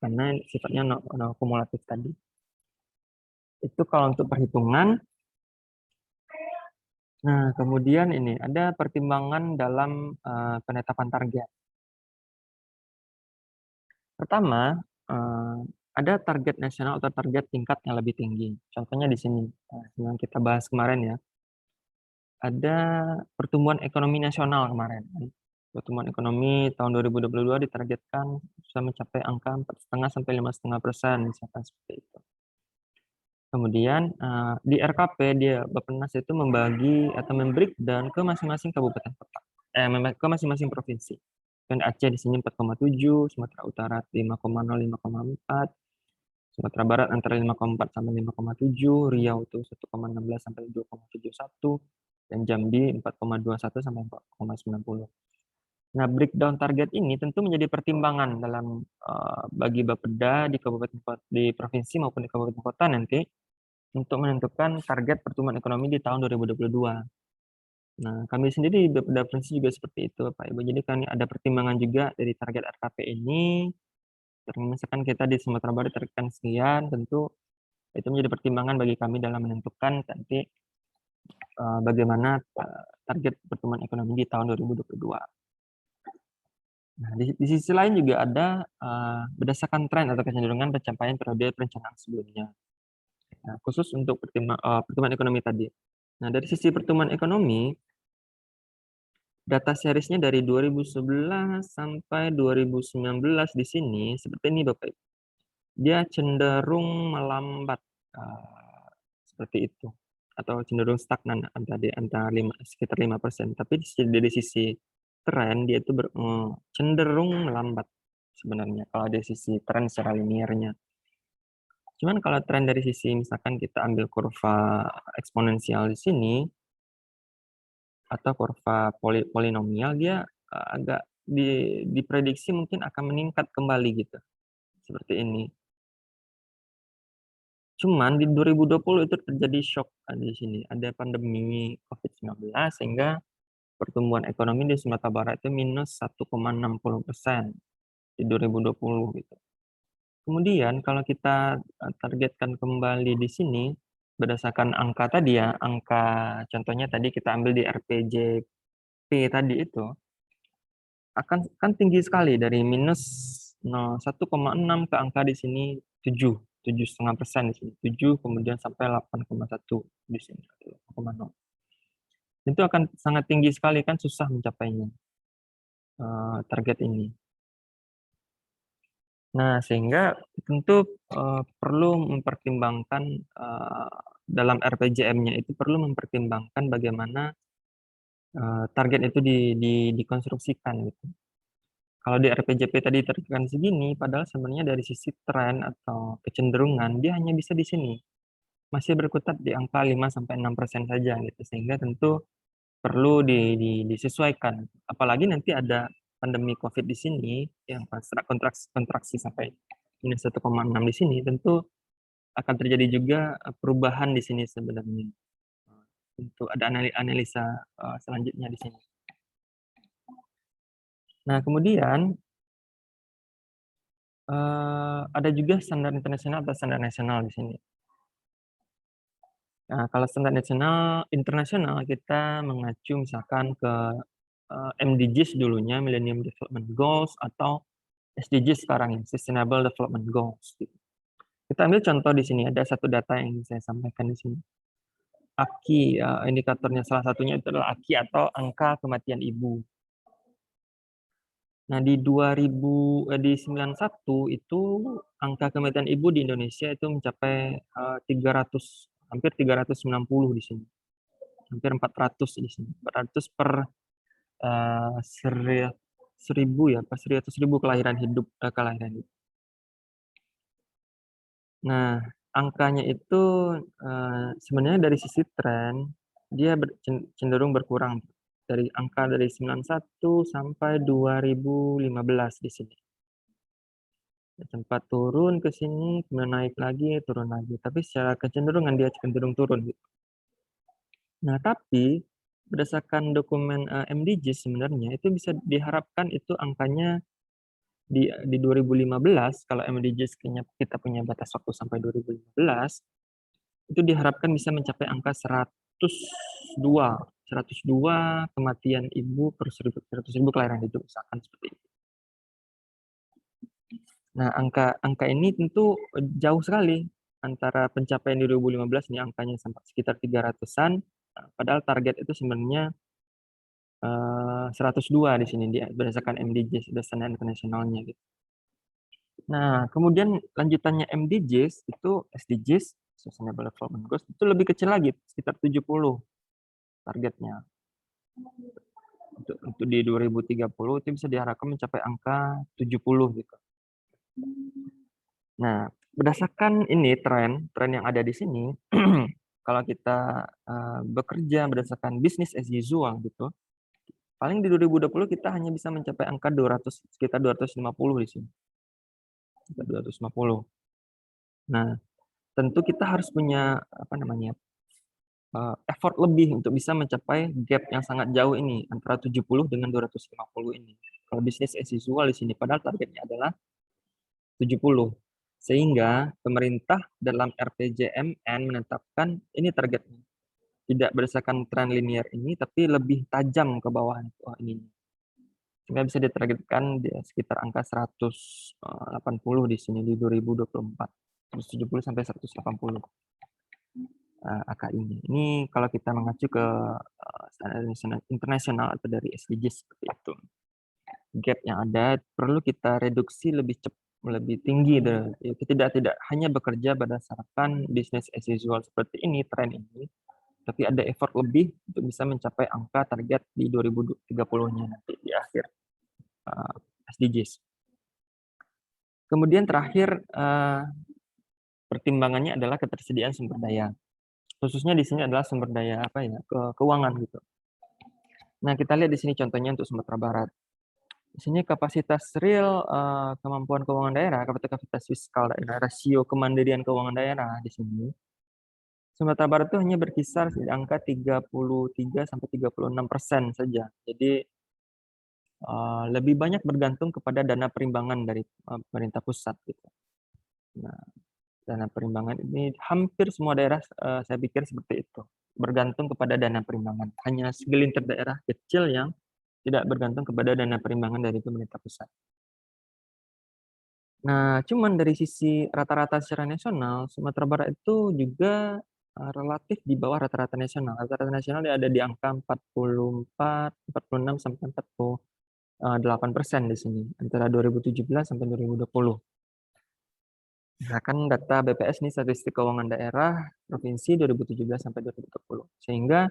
karena sifatnya kumulatif tadi. Itu kalau untuk perhitungan. Nah, kemudian ini ada pertimbangan dalam, penetapan target. Pertama, ada target nasional atau target tingkat yang lebih tinggi. Contohnya di sini, yang kita bahas kemarin ya, ada pertumbuhan ekonomi nasional kemarin kan. Pertumbuhan ekonomi tahun 2022 ditargetkan bisa mencapai angka 4,5 sampai 5,5%, misalkan seperti itu. Kemudian, di RKP dia Bappenas itu membagi atau men-breakdown ke masing-masing kabupaten kota, ke masing-masing provinsi. Kan Aceh di sini 4,7, Sumatera Utara 5,0, 5,4, Sumatera Barat antara 5,4 sampai 5,7, Riau itu 1,16 sampai 2,71, dan Jambi 4,21 sampai 4,90. Nah, breakdown target ini tentu menjadi pertimbangan dalam bagi Bapeda di di provinsi maupun di kabupaten kota nanti untuk menentukan target pertumbuhan ekonomi di tahun 2022. Nah, kami sendiri di Bapeda provinsi juga seperti itu, Pak Ibu. Jadi kami ada pertimbangan juga dari target RKP ini. Misalkan kita di Sumatera Barat targetkan sekian, tentu itu menjadi pertimbangan bagi kami dalam menentukan nanti bagaimana target pertumbuhan ekonomi di tahun 2022. Nah, di sisi lain juga ada berdasarkan tren atau kecenderungan pencapaian periode perencanaan sebelumnya. Nah, khusus untuk pertumbuhan ekonomi tadi. Nah, dari sisi pertumbuhan ekonomi, data seriesnya dari 2011 sampai 2019 di sini seperti ini Bapak Ibu. Dia cenderung melambat seperti itu, atau cenderung stagnan antara sekitar 5%. Tapi dari sisi tren dia itu cenderung melambat sebenarnya kalau dari sisi tren secara linearnya. Cuman kalau tren dari sisi misalkan kita ambil kurva eksponensial di sini atau kurva polinomial, dia agak diprediksi mungkin akan meningkat kembali gitu, seperti ini. Cuman di 2020 itu terjadi shock di sini, ada pandemi COVID-19 sehingga pertumbuhan ekonomi di Sumatera Barat itu minus 1,60% di 2020 gitu. Kemudian kalau kita targetkan kembali di sini berdasarkan angka tadi ya, angka contohnya tadi kita ambil di RPJP tadi itu kan tinggi sekali dari minus 1,6 ke angka di sini 7,5% di sini, 7 kemudian sampai 8,1 di sini, 8,0. Itu akan sangat tinggi sekali kan, susah mencapainya target ini. Nah, sehingga tentu perlu mempertimbangkan dalam RPJM-nya itu perlu mempertimbangkan bagaimana target itu dikonstruksikan gitu. Kalau di RPJP tadi targetkan segini, padahal sebenarnya dari sisi tren atau kecenderungan dia hanya bisa di sini. Masih berkutat di angka 5-6% saja gitu. Sehingga tentu perlu disesuaikan. Apalagi nanti ada pandemi Covid di sini yang kontraksi sampai minus 1,6 di sini, tentu akan terjadi juga perubahan di sini sebenarnya. Untuk ada analisa selanjutnya di sini. Nah, kemudian ada juga standar internasional atau standar nasional di sini. Nah, kalau standar internasional kita mengacu misalkan ke MDGs dulunya, Millennium Development Goals, atau SDGs sekarang ya, Sustainable Development Goals. Gitu. Kita ambil contoh di sini, ada satu data yang ingin saya sampaikan di sini. AKI, indikatornya salah satunya itu adalah AKI atau angka kematian ibu. Nah, di 1991 itu angka kematian ibu di Indonesia itu mencapai 300, hampir 390 di sini. Hampir 400 di sini. 400 per 1000 ya, pas 100.000 kelahiran hidup. Nah, angkanya itu sebenarnya dari sisi tren dia cenderung berkurang. dari angka dari 91 sampai 2015 di sini. Sempat turun ke sini, kemudian naik lagi, turun lagi. Tapi secara kecenderungan dia cenderung turun gitu. Nah, tapi berdasarkan dokumen MDGs sebenarnya itu bisa diharapkan itu angkanya di 2015 kalau MDGs kita punya batas waktu sampai 2015 itu diharapkan bisa mencapai angka 102 kematian ibu per 100.000 kelahiran hidup misalkan seperti itu. Nah, angka ini tentu jauh sekali antara pencapaian di 2015 ini angkanya sampai sekitar 300-an, padahal target itu sebenarnya 102 di sini berdasarkan MDGs, Standar Internasionalnya gitu. Nah, kemudian lanjutannya MDGs itu SDGs, Sustainable Development Goals, itu lebih kecil lagi, sekitar 70 targetnya. Untuk di 2030 itu bisa diharapkan mencapai angka 70 gitu. Nah, berdasarkan ini tren yang ada di sini, kalau kita bekerja berdasarkan business as usual gitu, paling di 2020 kita hanya bisa mencapai angka 200, sekitar 250 di sini. 250. Nah, tentu kita harus punya effort lebih untuk bisa mencapai gap yang sangat jauh ini antara 70 dengan 250 ini. Kalau business as usual di sini, padahal targetnya adalah 70. Sehingga pemerintah dalam RPJMN menetapkan ini targetnya. Tidak berdasarkan tren linear ini, tapi lebih tajam ke bawah ini. Sehingga bisa ditargetkan di sekitar angka 180 di sini di 2024. 170 sampai 180 angka ini. Ini kalau kita mengacu ke standar internasional atau dari SDGs seperti itu. Gap yang ada perlu kita reduksi lebih tinggi. Tidak hanya bekerja berdasarkan business as usual seperti ini, tren ini, tapi ada effort lebih untuk bisa mencapai angka target di 2030-nya nanti di akhir SDGs. Kemudian terakhir pertimbangannya adalah ketersediaan sumber daya. Khususnya di sini adalah sumber daya keuangan gitu. Nah, kita lihat di sini contohnya untuk Sumatera Barat. Di sini kapasitas real kemampuan keuangan daerah, kapasitas fiskal daerah, rasio kemandirian keuangan daerah di sini. Sumatera Barat itu hanya berkisar di angka 33 sampai 36% saja. Jadi lebih banyak bergantung kepada dana perimbangan dari pemerintah pusat gitu. Nah, dana perimbangan ini hampir semua daerah saya pikir seperti itu. Bergantung kepada dana perimbangan. Hanya segelintir daerah kecil yang tidak bergantung kepada dana perimbangan dari pemerintah pusat. Nah, cuman dari sisi rata-rata secara nasional, Sumatera Barat itu juga relatif di bawah rata-rata nasional. Rata-rata nasional ada di angka 44, 46 sampai 48% di sini antara 2017 sampai 2020. Misalkan data BPS nih, statistik keuangan daerah provinsi 2017 sampai 2020. Sehingga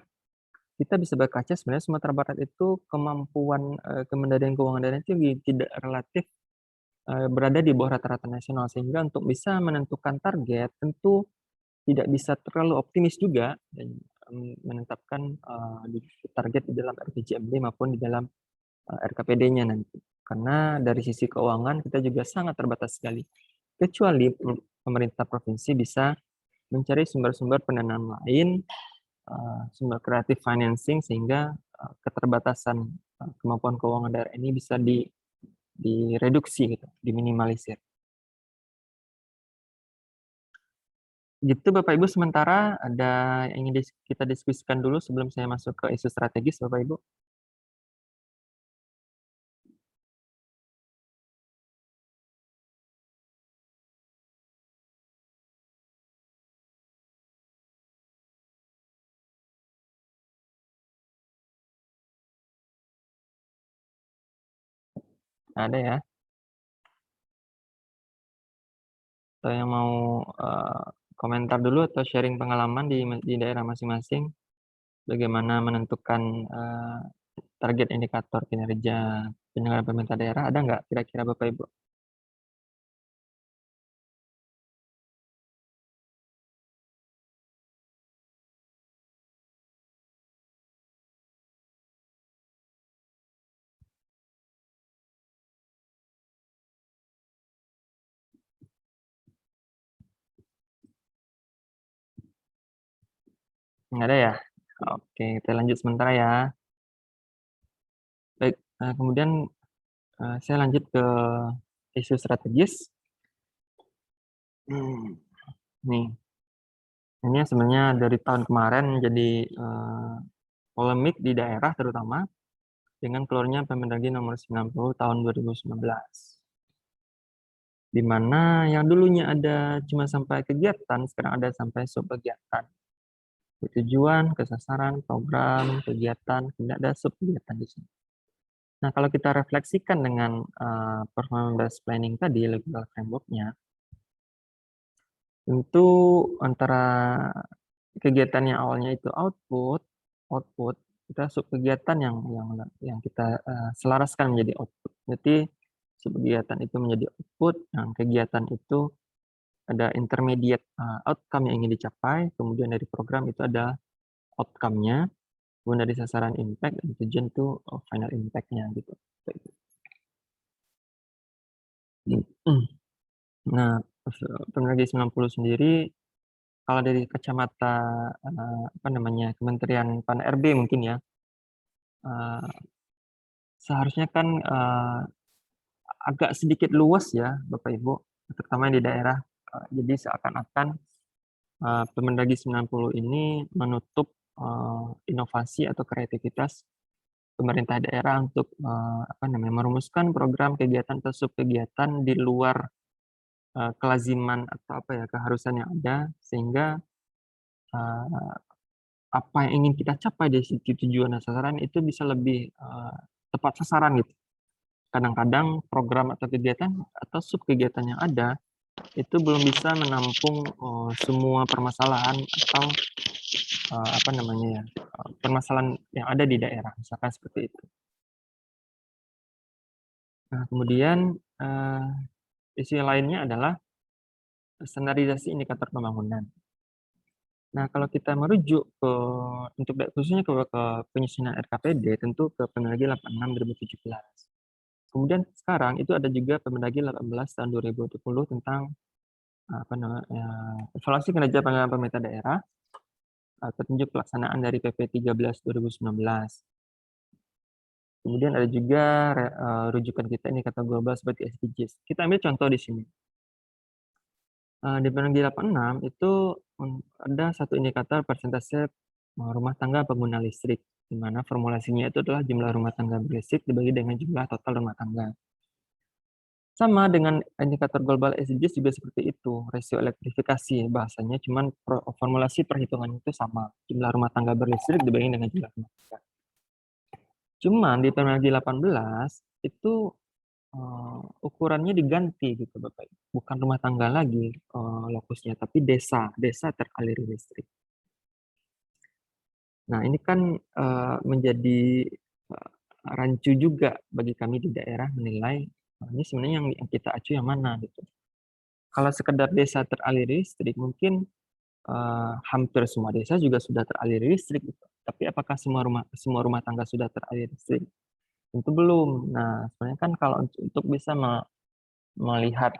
kita bisa berkaca sebenarnya Sumatera Barat itu kemampuan kemandirian keuangan daerah itu tidak relatif berada di bawah rata-rata nasional, sehingga untuk bisa menentukan target tentu tidak bisa terlalu optimis juga dan menetapkan target di dalam RPJMD maupun di dalam RKPD-nya nanti. Karena dari sisi keuangan kita juga sangat terbatas sekali. Kecuali pemerintah provinsi bisa mencari sumber-sumber pendanaan lain, sumber kreatif financing, sehingga keterbatasan kemampuan keuangan daerah ini bisa direduksi, gitu, diminimalisir. Gitu Bapak Ibu, sementara ada yang ingin kita diskusikan dulu sebelum saya masuk ke isu strategis Bapak Ibu. Ada ya? Atau yang mau komentar dulu atau sharing pengalaman di daerah masing-masing, bagaimana menentukan target indikator kinerja penyelenggaraan pemerintah daerah, ada nggak kira-kira Bapak Ibu? Nggak ada ya? Oke, kita lanjut sementara ya. Baik, kemudian, saya lanjut ke isu strategis. Nih, ini sebenarnya dari tahun kemarin menjadi, polemik di daerah terutama dengan keluarnya Permendagri nomor 90 tahun 2019. Di mana yang dulunya ada cuma sampai kegiatan, sekarang ada sampai subkegiatan. Tujuan, kesasaran, program, kegiatan, kemudian ada subkegiatan di sini. Nah, kalau kita refleksikan dengan, performance based planning tadi, legal framework-nya, tentu antara kegiatan yang awalnya itu output output, kita subkegiatan yang kita, selaraskan menjadi output. Berarti subkegiatan itu menjadi output, yang kegiatan itu ada intermediate, outcome yang ingin dicapai, kemudian dari program itu ada outcome-nya, kemudian dari sasaran impact, dan tujuan itu, final impact-nya gitu, kayak gitu. Nah, Permendagri 90 sendiri, kalau dari kacamata, apa namanya, Kementerian Pan-RB mungkin ya, eee, seharusnya kan, agak sedikit luas ya, Bapak Ibu, terutama di daerah, jadi seakan-akan, Permendagri 90 ini menutup, inovasi atau kreativitas pemerintah daerah untuk, apa namanya, merumuskan program kegiatan atau subkegiatan di luar, kelaziman atau apa ya, keharusan yang ada, sehingga, eee, apa yang ingin kita capai dari segi tujuan dan sasaran itu bisa lebih, tepat sasaran gitu. Kadang-kadang program atau kegiatan atau subkegiatan yang ada, itu belum bisa menampung, semua permasalahan atau, apa namanya ya, permasalahan yang ada di daerah, misalkan seperti itu. Nah, kemudian, isu lainnya adalah standarisasi indikator pembangunan. Nah, kalau kita merujuk ke untuk khususnya ke penyusunan RKPD, tentu ke Permendagri 86 2017. Kemudian sekarang itu ada juga Permendagri 18 tahun 2020 tentang, apa namanya, evaluasi kinerja pengelolaan pemerintah daerah, petunjuk pelaksanaan dari PP 13 2019. Kemudian ada juga rujukan kita ini kata global seperti SDGs. Kita ambil contoh di sini. Di Permendagri 86 itu ada satu indikator persentase, rumah tangga pengguna listrik, di mana formulasinya itu adalah jumlah rumah tangga berlistrik dibagi dengan jumlah total rumah tangga. Sama dengan indikator global SDGs juga seperti itu, rasio elektrifikasi bahasanya, cuman formulasi perhitungannya itu sama, jumlah rumah tangga berlistrik dibanding dengan jumlah rumah tangga. Cuman di Permendagri 18 itu, ukurannya diganti gitu Bapak Ibu, bukan rumah tangga lagi, lokusnya, tapi desa, desa teraliri listrik. Nah, ini kan, menjadi, rancu juga bagi kami di daerah menilai, ini sebenarnya yang kita acu yang mana gitu. Kalau sekedar desa teraliri listrik mungkin, hampir semua desa juga sudah teraliri listrik gitu, tapi apakah semua rumah tangga sudah teraliri listrik? Tentu belum. Nah, sebenarnya kan kalau untuk bisa melihat,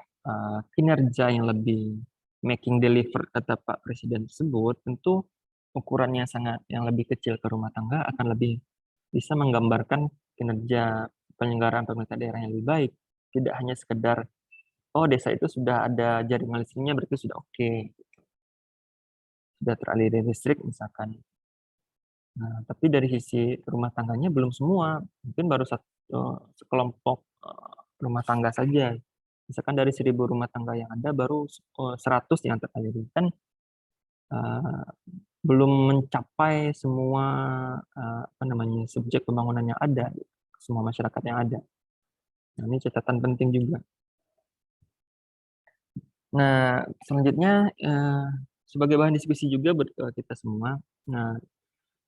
kinerja yang lebih making deliver kata Pak Presiden tersebut, tentu ukurannya sangat yang lebih kecil ke rumah tangga akan lebih bisa menggambarkan kinerja penyelenggaraan pemerintah daerah yang lebih baik. Tidak hanya sekedar, "Oh, desa itu sudah ada jaringan listriknya berarti sudah oke," sudah teraliri listrik misalkan. Nah, tapi dari sisi rumah tangganya belum semua, mungkin baru sekelompok, rumah tangga saja. Misalkan dari 1.000 rumah tangga yang ada baru 100 yang teraliri, kan, eee, belum mencapai semua, apa namanya, subjek pembangunan yang ada, semua masyarakat yang ada. Nah, ini catatan penting juga. Nah, selanjutnya, sebagai bahan diskusi juga buat, kita semua. Nah,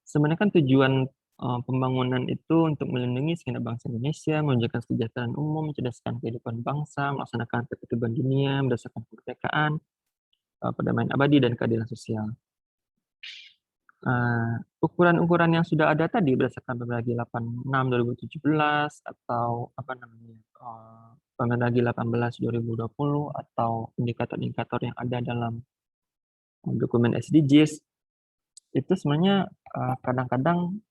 sebenarnya kan tujuan, pembangunan itu untuk melindungi segenap bangsa Indonesia, mewujudkan kesejahteraan umum, mencerdaskan kehidupan bangsa, melaksanakan ketertiban dunia, berdasarkan kemerdekaan, perdamaian abadi, dan keadilan sosial. Ukuran-ukuran yang sudah ada tadi berdasarkan Permendagri 86 2017 atau apa namanya, Permendagri 18 2020 atau indikator-indikator yang ada dalam dokumen SDGs, itu sebenarnya kadang-kadang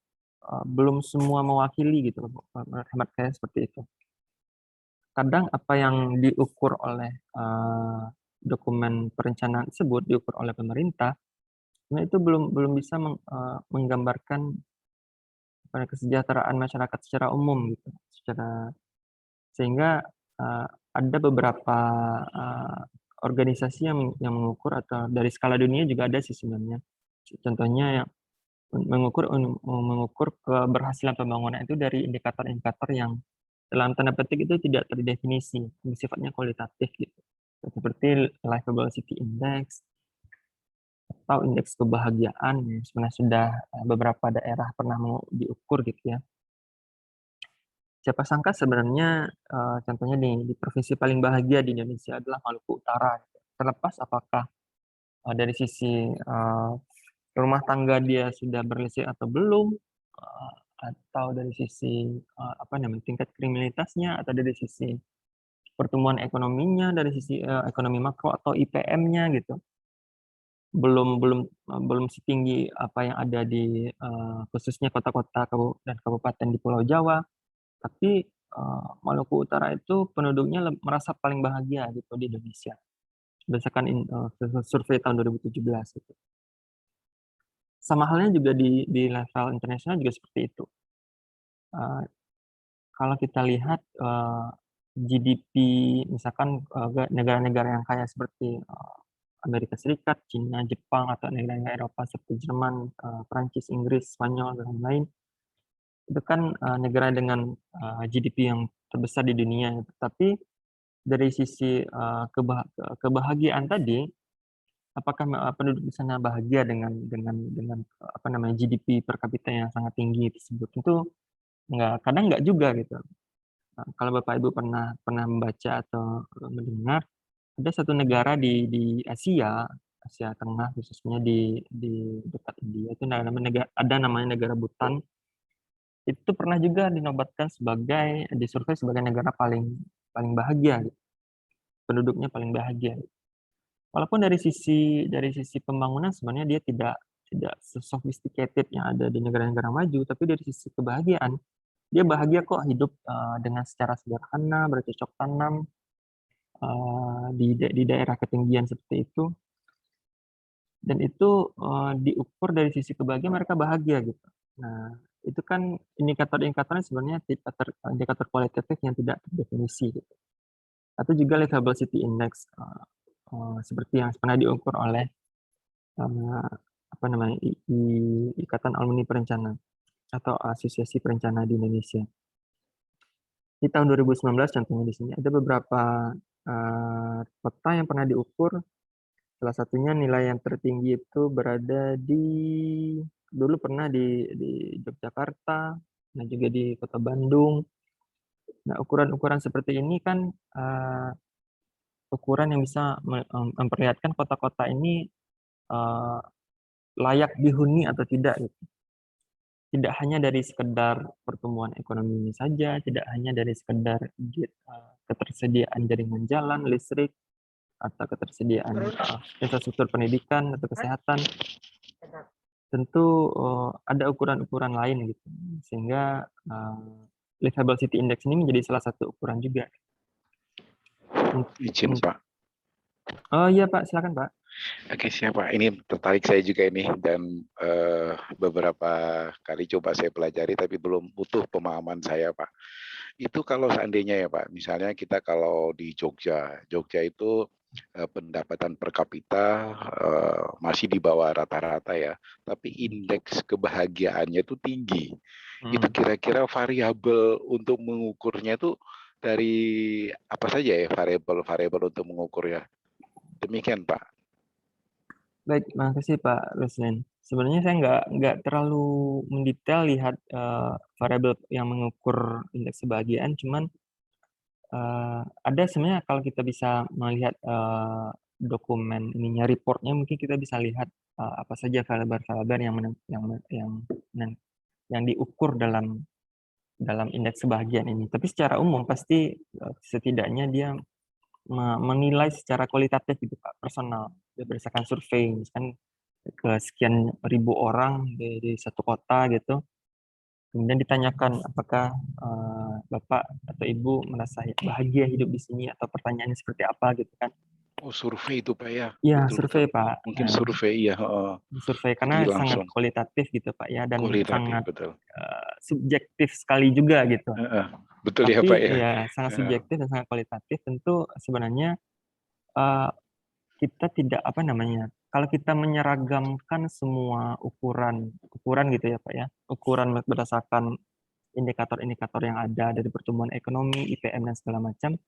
belum semua mewakili gitu loh, menurut hemat saya seperti itu. Kadang apa yang diukur oleh dokumen perencanaan tersebut, diukur oleh pemerintah, nah itu belum bisa menggambarkan kesejahteraan masyarakat secara umum gitu, sehingga ada beberapa organisasi yang mengukur, atau dari skala dunia juga ada sih sebenarnya. Contohnya yang mengukur keberhasilan pembangunan itu dari indikator-indikator yang dalam tanda petik itu tidak terdefinisi, sifatnya kualitatif gitu. Seperti Livable City Index atau indeks kebahagiaan yang sebenarnya sudah beberapa daerah pernah mau diukur gitu ya. Siapa sangka sebenarnya contohnya di provinsi paling bahagia di Indonesia adalah Maluku Utara. Gitu. Terlepas apakah dari sisi rumah tangga dia sudah berlistrik atau belum, atau dari sisi tingkat kriminalitasnya, atau dari sisi pertumbuhan ekonominya, dari sisi ekonomi makro atau IPM-nya gitu. Belum setinggi apa yang ada di khususnya kota-kota dan kabupaten di Pulau Jawa, tapi Maluku Utara itu penduduknya merasa paling bahagia gitu di Indonesia berdasarkan survei tahun 2017 gitu. Sama halnya juga di level internasional juga seperti itu. Kalau kita lihat GDP misalkan negara-negara yang kaya seperti Amerika Serikat, Cina, Jepang, atau negara-negara Eropa seperti Jerman, Prancis, Inggris, Spanyol, dan lain-lain, itu kan negara dengan GDP yang terbesar di dunia. Tapi dari sisi kebahagiaan tadi, apakah penduduk di sana bahagia dengan GDP per kapita yang sangat tinggi tersebut? Tentu kadang nggak juga gitu. Kalau Bapak Ibu pernah membaca atau mendengar, ada satu negara di Asia Tengah, khususnya di dekat India, itu ada namanya negara Bhutan. Itu pernah juga dinobatkan disurvei sebagai negara paling bahagia, gitu. Penduduknya paling bahagia. Walaupun dari sisi pembangunan sebenarnya dia tidak sophisticated yang ada di negara-negara maju, tapi dari sisi kebahagiaan dia bahagia kok hidup dengan secara sederhana, bercocok tanam di daerah ketinggian seperti itu, dan itu diukur dari sisi kebahagiaan, mereka bahagia gitu. Nah, itu kan indikator-indikatornya sebenarnya indikator kualitatif yang tidak terdefinisi gitu. Atau juga Livable City Index seperti yang pernah diukur oleh Ikatan Alumni Perencana atau Asosiasi Perencana di Indonesia. Di tahun 2019 contohnya di sini ada beberapa kota yang pernah diukur. Salah satunya nilai yang tertinggi itu berada dulu pernah di Yogyakarta, dan juga di Kota Bandung. Nah, ukuran-ukuran seperti ini kan ukuran yang bisa memperlihatkan kota-kota ini layak dihuni atau tidak gitu. Tidak hanya dari sekedar pertumbuhan ekonominya saja, tidak hanya dari sekedar ketersediaan jaringan jalan, listrik, atau ketersediaan infrastruktur pendidikan atau kesehatan. Tentu ada ukuran-ukuran lain gitu, sehingga Livable City Index ini menjadi salah satu ukuran juga. Izin Pak. Oh iya Pak, silakan Pak. Oke siap Pak, ini tertarik saya juga ini, dan beberapa kali coba saya pelajari tapi belum utuh pemahaman saya Pak. Itu kalau seandainya ya Pak, misalnya kita kalau di Jogja itu pendapatan per kapita masih di bawah rata-rata ya, tapi indeks kebahagiaannya itu tinggi. Itu kira-kira variabel untuk mengukurnya itu dari apa saja ya, variabel untuk mengukurnya? Demikian Pak. Baik, makasih Pak Ruslan. Sebenarnya saya nggak terlalu mendetail lihat variabel yang mengukur indeks kebahagiaan, cuman ada sebenarnya kalau kita bisa melihat dokumen ininya, reportnya, mungkin kita bisa lihat apa saja variabel yang diukur dalam indeks kebahagiaan ini. Tapi secara umum pasti setidaknya dia menilai secara kualitatif gitu Pak, personal, berdasarkan survei, misalkan ke sekian ribu orang di satu kota gitu. Kemudian ditanyakan apakah Bapak atau Ibu merasa bahagia hidup di sini atau pertanyaannya seperti apa gitu kan. Oh, survei itu Pak ya? Iya, Betul-betul. survei Pak. Mungkin survei ya, heeh. Survei Jadi karena sangat langsung kualitatif gitu Pak ya, dan kualitatif, sangat betul. subjektif sekali juga gitu. Heeh, betul ya Pak Tapi ya? ya sangat Heeh. subjektif dan sangat kualitatif. Tentu sebenarnya kita tidak apa namanya, kalau kita menyeragamkan semua ukuran gitu ya Pak ya, ukuran berdasarkan indikator-indikator yang ada dari pertumbuhan ekonomi, IPM dan segala macam,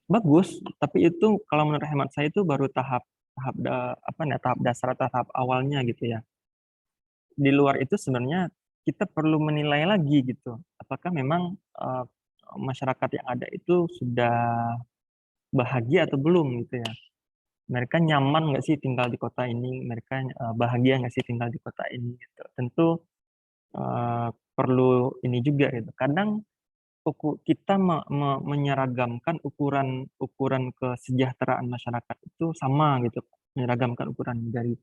bagus. Tapi itu kalau menurut hemat saya itu baru tahap dasar atau tahap awalnya gitu ya. Di luar itu sebenarnya kita perlu menilai lagi gitu, apakah memang masyarakat yang ada itu sudah bahagia atau belum gitu ya. Mereka nyaman nggak sih tinggal di kota ini, mereka bahagia nggak sih tinggal di kota ini gitu. Tentu perlu ini juga gitu. Kadang kita menyeragamkan ukuran kesejahteraan masyarakat itu sama gitu, menyeragamkan ukuran dari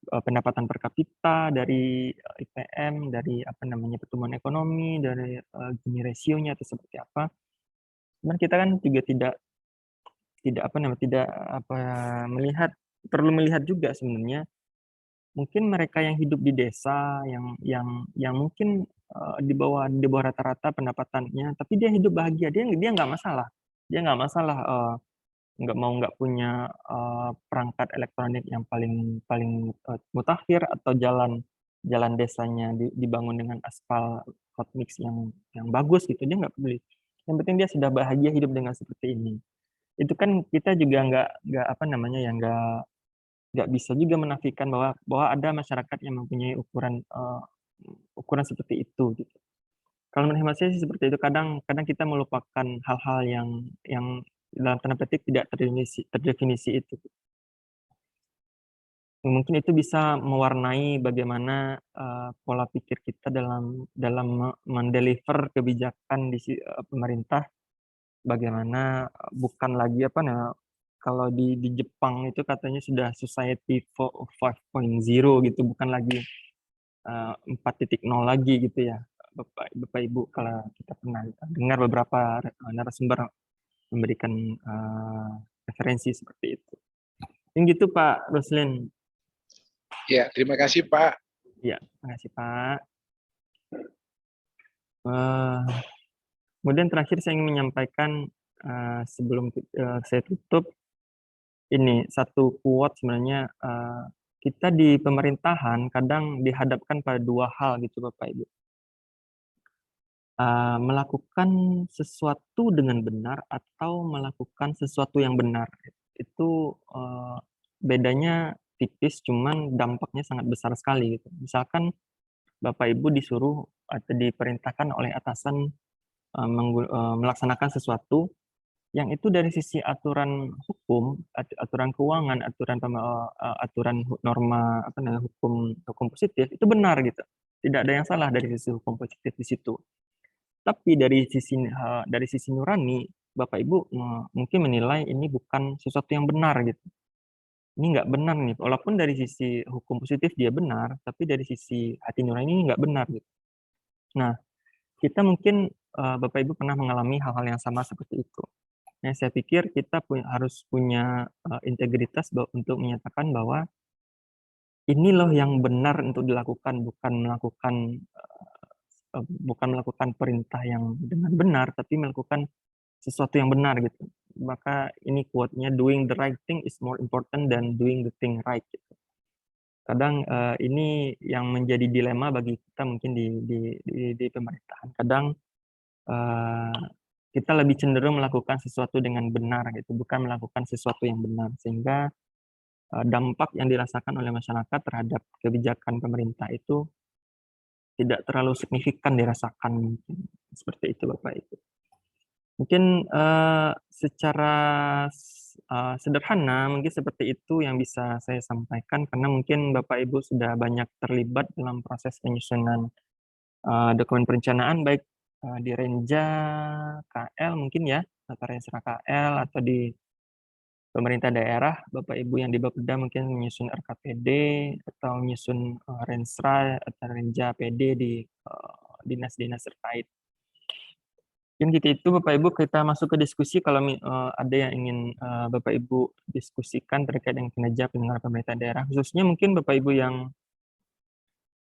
pendapatan per kapita, dari IPM, dari apa namanya pertumbuhan ekonomi, dari Gini rasionya atau seperti apa. Cuman kita kan juga tidak apa namanya tidak apa perlu melihat juga sebenarnya mungkin mereka yang hidup di desa yang mungkin di bawah rata-rata pendapatannya, tapi dia hidup bahagia, dia nggak masalah. Dia nggak punya perangkat elektronik yang paling paling mutakhir atau jalan jalan desanya dibangun dengan aspal hot mix yang bagus gitu, dia nggak peduli. Yang penting dia sudah bahagia hidup dengan seperti ini. Itu kan kita juga nggak apa namanya ya nggak bisa juga menafikan bahwa bahwa ada masyarakat yang mempunyai ukuran seperti itu gitu. Kalau menurut hemat saya sih seperti itu. Kadang kadang kita melupakan hal-hal yang dalam tanda petik tidak terdefinisi itu. Mungkin itu bisa mewarnai bagaimana pola pikir kita dalam mendeliver kebijakan pemerintah. Bagaimana bukan lagi apa nah, kalau di Jepang itu katanya sudah society 5.0 gitu, bukan lagi 4.0 lagi gitu ya, Bapak Ibu, kalau kita pernah dengar beberapa narasumber memberikan referensi seperti itu. Yang gitu Pak Roslin. Ya, terima kasih Pak. Ya, terima kasih Pak. Kemudian terakhir saya ingin menyampaikan sebelum saya tutup, ini satu quote sebenarnya, kita di pemerintahan kadang dihadapkan pada dua hal gitu Bapak Ibu. Melakukan sesuatu dengan benar atau melakukan sesuatu yang benar. Itu bedanya tipis, cuman dampaknya sangat besar sekali gitu. Misalkan Bapak Ibu disuruh atau diperintahkan oleh atasan melaksanakan sesuatu yang itu dari sisi aturan hukum, aturan keuangan, aturan norma apa namanya hukum positif itu benar gitu. Tidak ada yang salah dari sisi hukum positif di situ. Tapi dari sisi nurani, Bapak Ibu mungkin menilai ini bukan sesuatu yang benar gitu. Ini nggak benar nih, walaupun dari sisi hukum positif dia benar, tapi dari sisi hati nurani ini nggak benar gitu. Nah, kita mungkin Bapak Ibu pernah mengalami hal-hal yang sama seperti itu. Nah, saya pikir kita harus punya integritas untuk menyatakan bahwa ini loh yang benar untuk dilakukan, bukan melakukan perintah yang dengan benar, tapi melakukan sesuatu yang benar gitu. Maka ini quote-nya, doing the right thing is more important than doing the thing right gitu. Kadang ini yang menjadi dilema bagi kita mungkin di pemerintahan. Kadang kita lebih cenderung melakukan sesuatu dengan benar gitu, bukan melakukan sesuatu yang benar, sehingga dampak yang dirasakan oleh masyarakat terhadap kebijakan pemerintah itu tidak terlalu signifikan dirasakan mungkin. Seperti itu Bapak Ibu. Mungkin secara sederhana mungkin seperti itu yang bisa saya sampaikan, karena mungkin Bapak Ibu sudah banyak terlibat dalam proses penyusunan dokumen perencanaan, baik di Renja KL mungkin ya, atau Rensra KL, atau di pemerintah daerah, Bapak Ibu yang di Bapeda mungkin menyusun RKPD atau menyusun Renstra atau Renja PD di dinas-dinas terkait. Mungkin gitu itu Bapak Ibu, kita masuk ke diskusi kalau ada yang ingin Bapak Ibu diskusikan terkait dengan kinerja penyelenggara pemerintah daerah, khususnya mungkin Bapak Ibu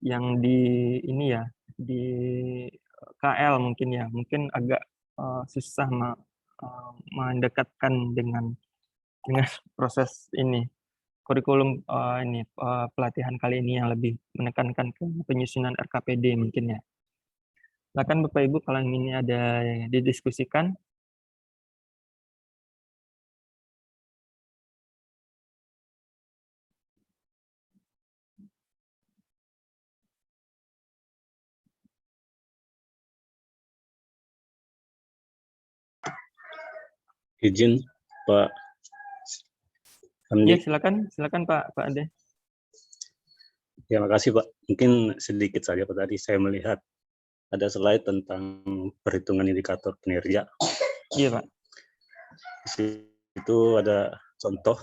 yang di ini ya, di KL mungkin ya, mungkin agak susah mendekatkan dengan proses ini kurikulum pelatihan kali ini yang lebih menekankan ke penyusunan RKPD mungkin ya. Silakan Bapak Ibu kalau ini ada yang didiskusikan. Izin Pak Ya, Hamdi. silakan Pak Ade. Ya, makasih Pak. Mungkin sedikit saja Pak, tadi saya melihat ada slide tentang perhitungan indikator kinerja. Iya Pak. Di situ ada contoh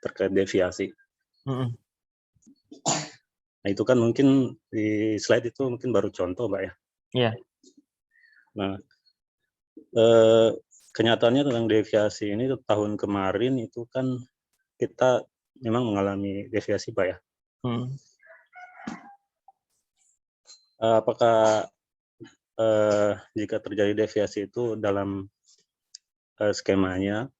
terkait deviasi. Nah itu kan mungkin di slide itu mungkin baru contoh Pak ya. Iya. Nah kenyataannya tentang deviasi ini tahun kemarin itu kan kita memang mengalami deviasi Pak ya. Apakah jika terjadi deviasi itu dalam skemanya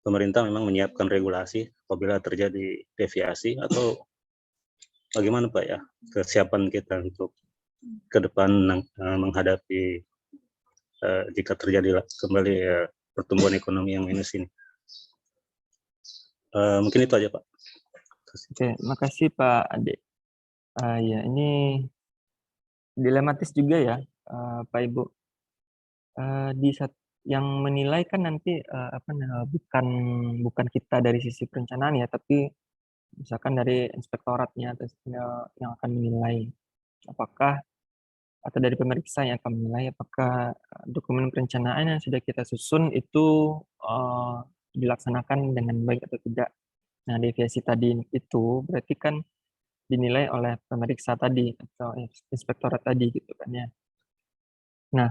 pemerintah memang menyiapkan regulasi apabila terjadi deviasi, atau bagaimana Pak ya kesiapan kita untuk ke depan menghadapi jika terjadi kembali pertumbuhan ekonomi yang minus ini? Mungkin itu aja Pak. Oke, makasih Pak Ade. Ya, ini dilematis juga ya Pak Ibu. Yang menilai kan nanti bukan kita dari sisi perencanaan ya, tapi misalkan dari inspektoratnya atau yang akan menilai apakah, atau dari pemeriksa yang akan menilai apakah dokumen perencanaan yang sudah kita susun itu dilaksanakan dengan baik atau tidak. Nah, deviasi tadi itu berarti kan dinilai oleh pemeriksa tadi atau inspektorat tadi gitu kan ya. Nah,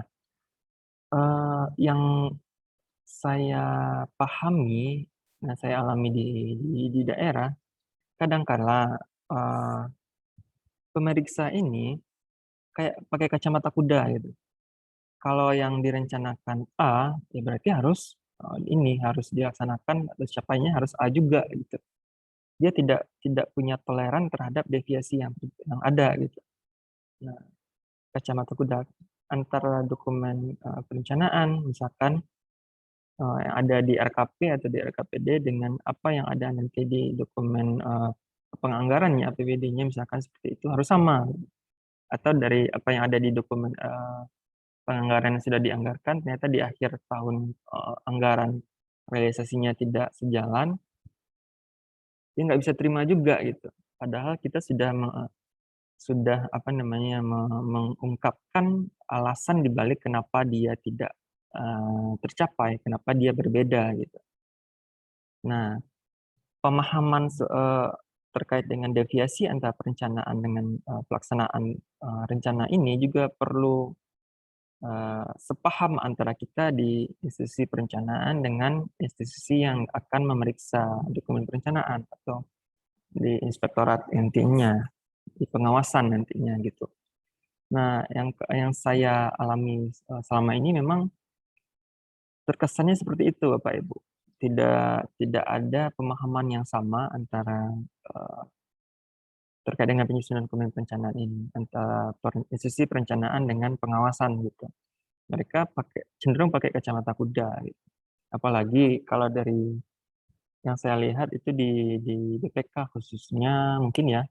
yang saya pahami, saya alami di daerah, kadangkala pemeriksa ini kayak pakai kacamata kuda gitu. Kalau yang direncanakan A, ya berarti harus harus dilaksanakan atau capainya harus A juga gitu. Dia tidak punya toleran terhadap deviasi yang ada gitu. Nah, kacamata kuda antara dokumen perencanaan misalkan yang ada di RKP atau di RKPD dengan apa yang ada nanti di dokumen penganggarannya APBD-nya misalkan seperti itu harus sama, atau dari apa yang ada di dokumen penganggaran yang sudah dianggarkan ternyata di akhir tahun anggaran realisasinya tidak sejalan, dia nggak bisa terima juga gitu. Padahal kita sudah mengungkapkan alasan dibalik kenapa dia tidak tercapai, kenapa dia berbeda gitu. Nah, pemahaman terkait dengan deviasi antara perencanaan dengan pelaksanaan rencana ini juga perlu sepaham antara kita di institusi perencanaan dengan institusi yang akan memeriksa dokumen perencanaan atau di inspektorat intinya, di pengawasan nantinya gitu. Nah, yang saya alami selama ini memang terkesannya seperti itu, Bapak Ibu. Tidak ada pemahaman yang sama antara terkait dengan penyusunan dokumen perencanaan ini antara institusi perencanaan dengan pengawasan gitu. Mereka cenderung pakai kacamata kuda gitu. Apalagi kalau dari yang saya lihat itu di BPK khususnya mungkin ya,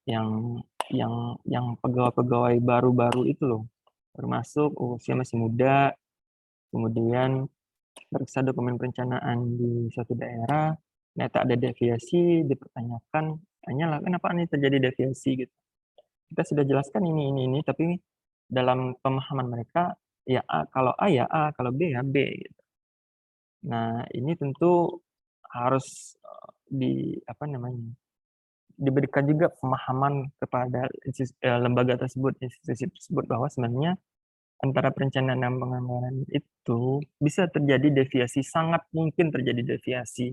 yang pegawai-pegawai baru-baru itu loh, termasuk usia masih muda, kemudian periksa dokumen perencanaan di suatu daerah, ternyata ada deviasi, dipertanyakan, tanyalah kenapa ini terjadi deviasi gitu. Kita sudah jelaskan ini, tapi dalam pemahaman mereka ya A, kalau A ya A, kalau B ya B gitu. Nah, ini tentu harus diberikan juga pemahaman kepada lembaga tersebut, institusi tersebut, bahwa sebenarnya antara perencanaan dan penganggaran itu bisa terjadi deviasi, sangat mungkin terjadi deviasi.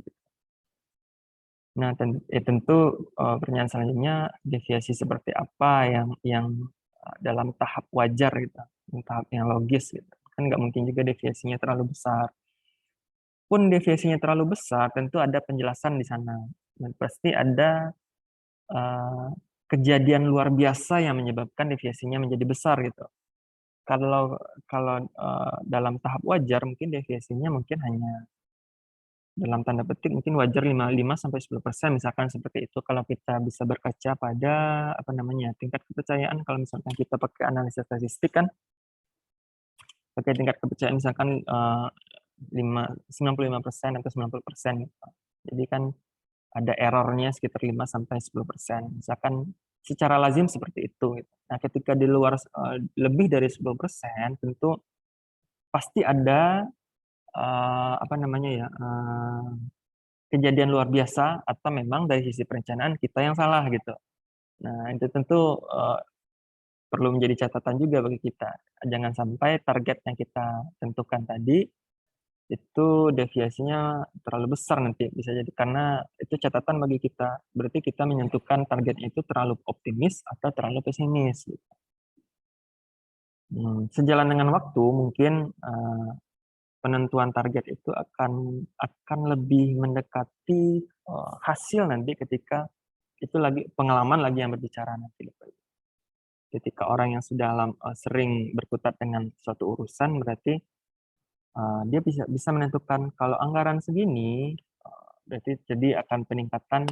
Nah, tentu pertanyaan selanjutnya, deviasi seperti apa yang dalam tahap wajar gitu, tahap yang logis gitu. Kan nggak mungkin juga deviasinya terlalu besar. Pun deviasinya terlalu besar, tentu ada penjelasan di sana. Dan pasti ada kejadian luar biasa yang menyebabkan deviasinya menjadi besar gitu. Kalau dalam tahap wajar, mungkin deviasinya mungkin hanya dalam tanda petik mungkin wajar 5-10%, misalkan seperti itu. Kalau kita bisa berkaca pada tingkat kepercayaan, kalau misalkan kita pakai analisis statistik kan, pakai tingkat kepercayaan misalkan 95% atau 90%. Jadi kan ada errornya sekitar 5-10%. Misalkan secara lazim seperti itu. Nah, ketika di luar lebih dari 10%, tentu pasti ada kejadian luar biasa, atau memang dari sisi perencanaan kita yang salah gitu. Nah, itu tentu perlu menjadi catatan juga bagi kita. Jangan sampai target yang kita tentukan tadi itu deviasinya terlalu besar nanti, bisa jadi karena itu catatan bagi kita. Berarti kita menentukan target itu terlalu optimis atau terlalu pesimis. Sejalan dengan waktu mungkin penentuan target itu akan lebih mendekati hasil nanti ketika itu lagi pengalaman lagi yang berbicara nanti. Ketika orang yang sudah sering berkutat dengan suatu urusan, berarti dia bisa menentukan kalau anggaran segini, berarti jadi akan peningkatan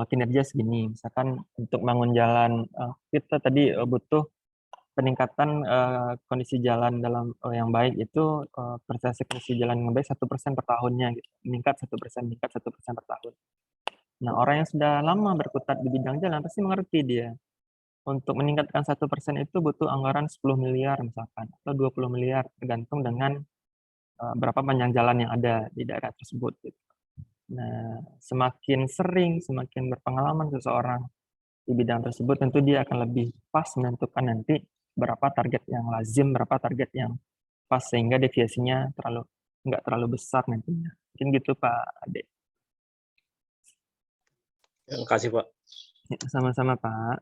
kinerja segini. Misalkan untuk bangun jalan, kita tadi butuh peningkatan kondisi jalan dalam yang baik itu persentase kondisi jalan yang baik 1% per tahunnya, gitu. Meningkat 1% per tahun. Nah, orang yang sudah lama berkutat di bidang jalan pasti mengerti dia. Untuk meningkatkan 1% itu butuh anggaran 10 miliar misalkan, atau 20 miliar, tergantung dengan berapa panjang jalan yang ada di daerah tersebut. Gitu. Nah, semakin sering, semakin berpengalaman seseorang di bidang tersebut, tentu dia akan lebih pas menentukan nanti berapa target yang lazim, berapa target yang pas, sehingga deviasinya nggak terlalu besar nantinya. Mungkin gitu Pak Ade. Terima kasih Pak. Ya, sama-sama Pak.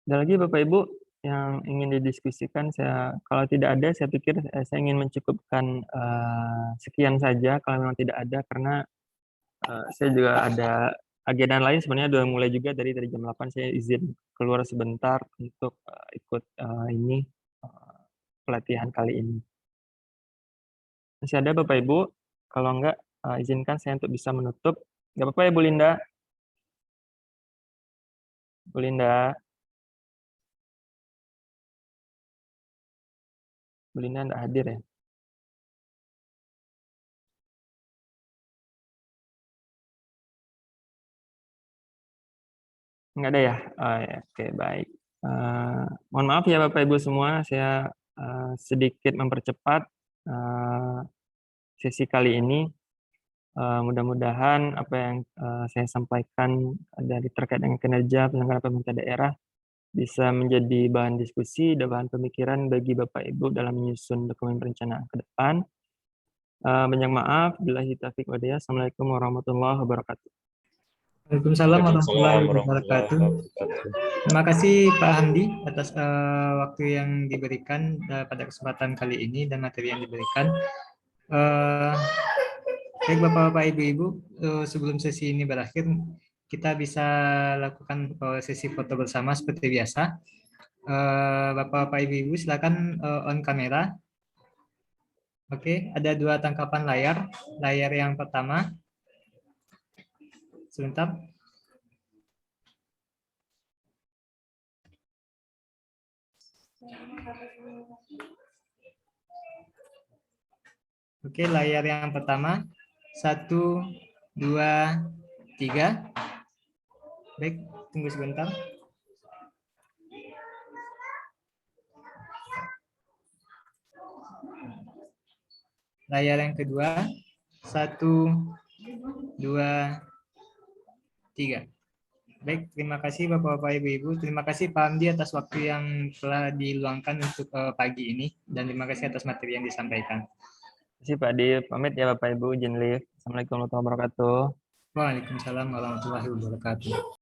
Ada lagi Bapak Ibu yang ingin didiskusikan? Kalau tidak ada, saya pikir saya ingin mencukupkan sekian saja kalau memang tidak ada, karena saya juga ada agenda lain sebenarnya udah mulai juga dari jam 8. Saya izin keluar sebentar untuk ikut pelatihan kali ini. Masih ada Bapak Ibu? Kalau enggak, izinkan saya untuk bisa menutup. Enggak apa-apa ya Bu Linda? Bu Linda? Bu Linda enggak hadir ya? Enggak ada ya? Oh, ya. Oke, baik. Mohon maaf ya Bapak Ibu semua, saya sedikit mempercepat sesi kali ini. Mudah-mudahan apa yang saya sampaikan dari terkait dengan kinerja penyelenggara pemerintah daerah bisa menjadi bahan diskusi dan bahan pemikiran bagi Bapak Ibu dalam menyusun dokumen perencanaan ke depan. Banyak maaf, billahi taufiq wal hidayah. Assalamualaikum warahmatullahi wabarakatuh. Waalaikumsalam warahmatullahi Waalaikumsalam wabarakatuh. Terima kasih Pak Hamdi atas waktu yang diberikan pada kesempatan kali ini dan materi yang diberikan. Baik Bapak-Bapak, Ibu-Ibu, sebelum sesi ini berakhir, kita bisa lakukan sesi foto bersama seperti biasa. Bapak-Bapak, Ibu-Ibu, silakan on kamera. Oke, ada 2 tangkapan layar. Layar yang pertama, sebentar. Oke, layar yang pertama. 1, 2, 3. Baik, tunggu sebentar. layar yang kedua. 1, 2, 3. Baik, terima kasih Bapak-Bapak, Ibu-Ibu. Terima kasih Pak Hamdi atas waktu yang telah diluangkan untuk pagi ini. Dan terima kasih atas materi yang disampaikan. Terima kasih Pak Adi. Pamit ya Bapak Ibu, izin live. Assalamualaikum warahmatullahi wabarakatuh. Waalaikumsalam warahmatullahi wabarakatuh.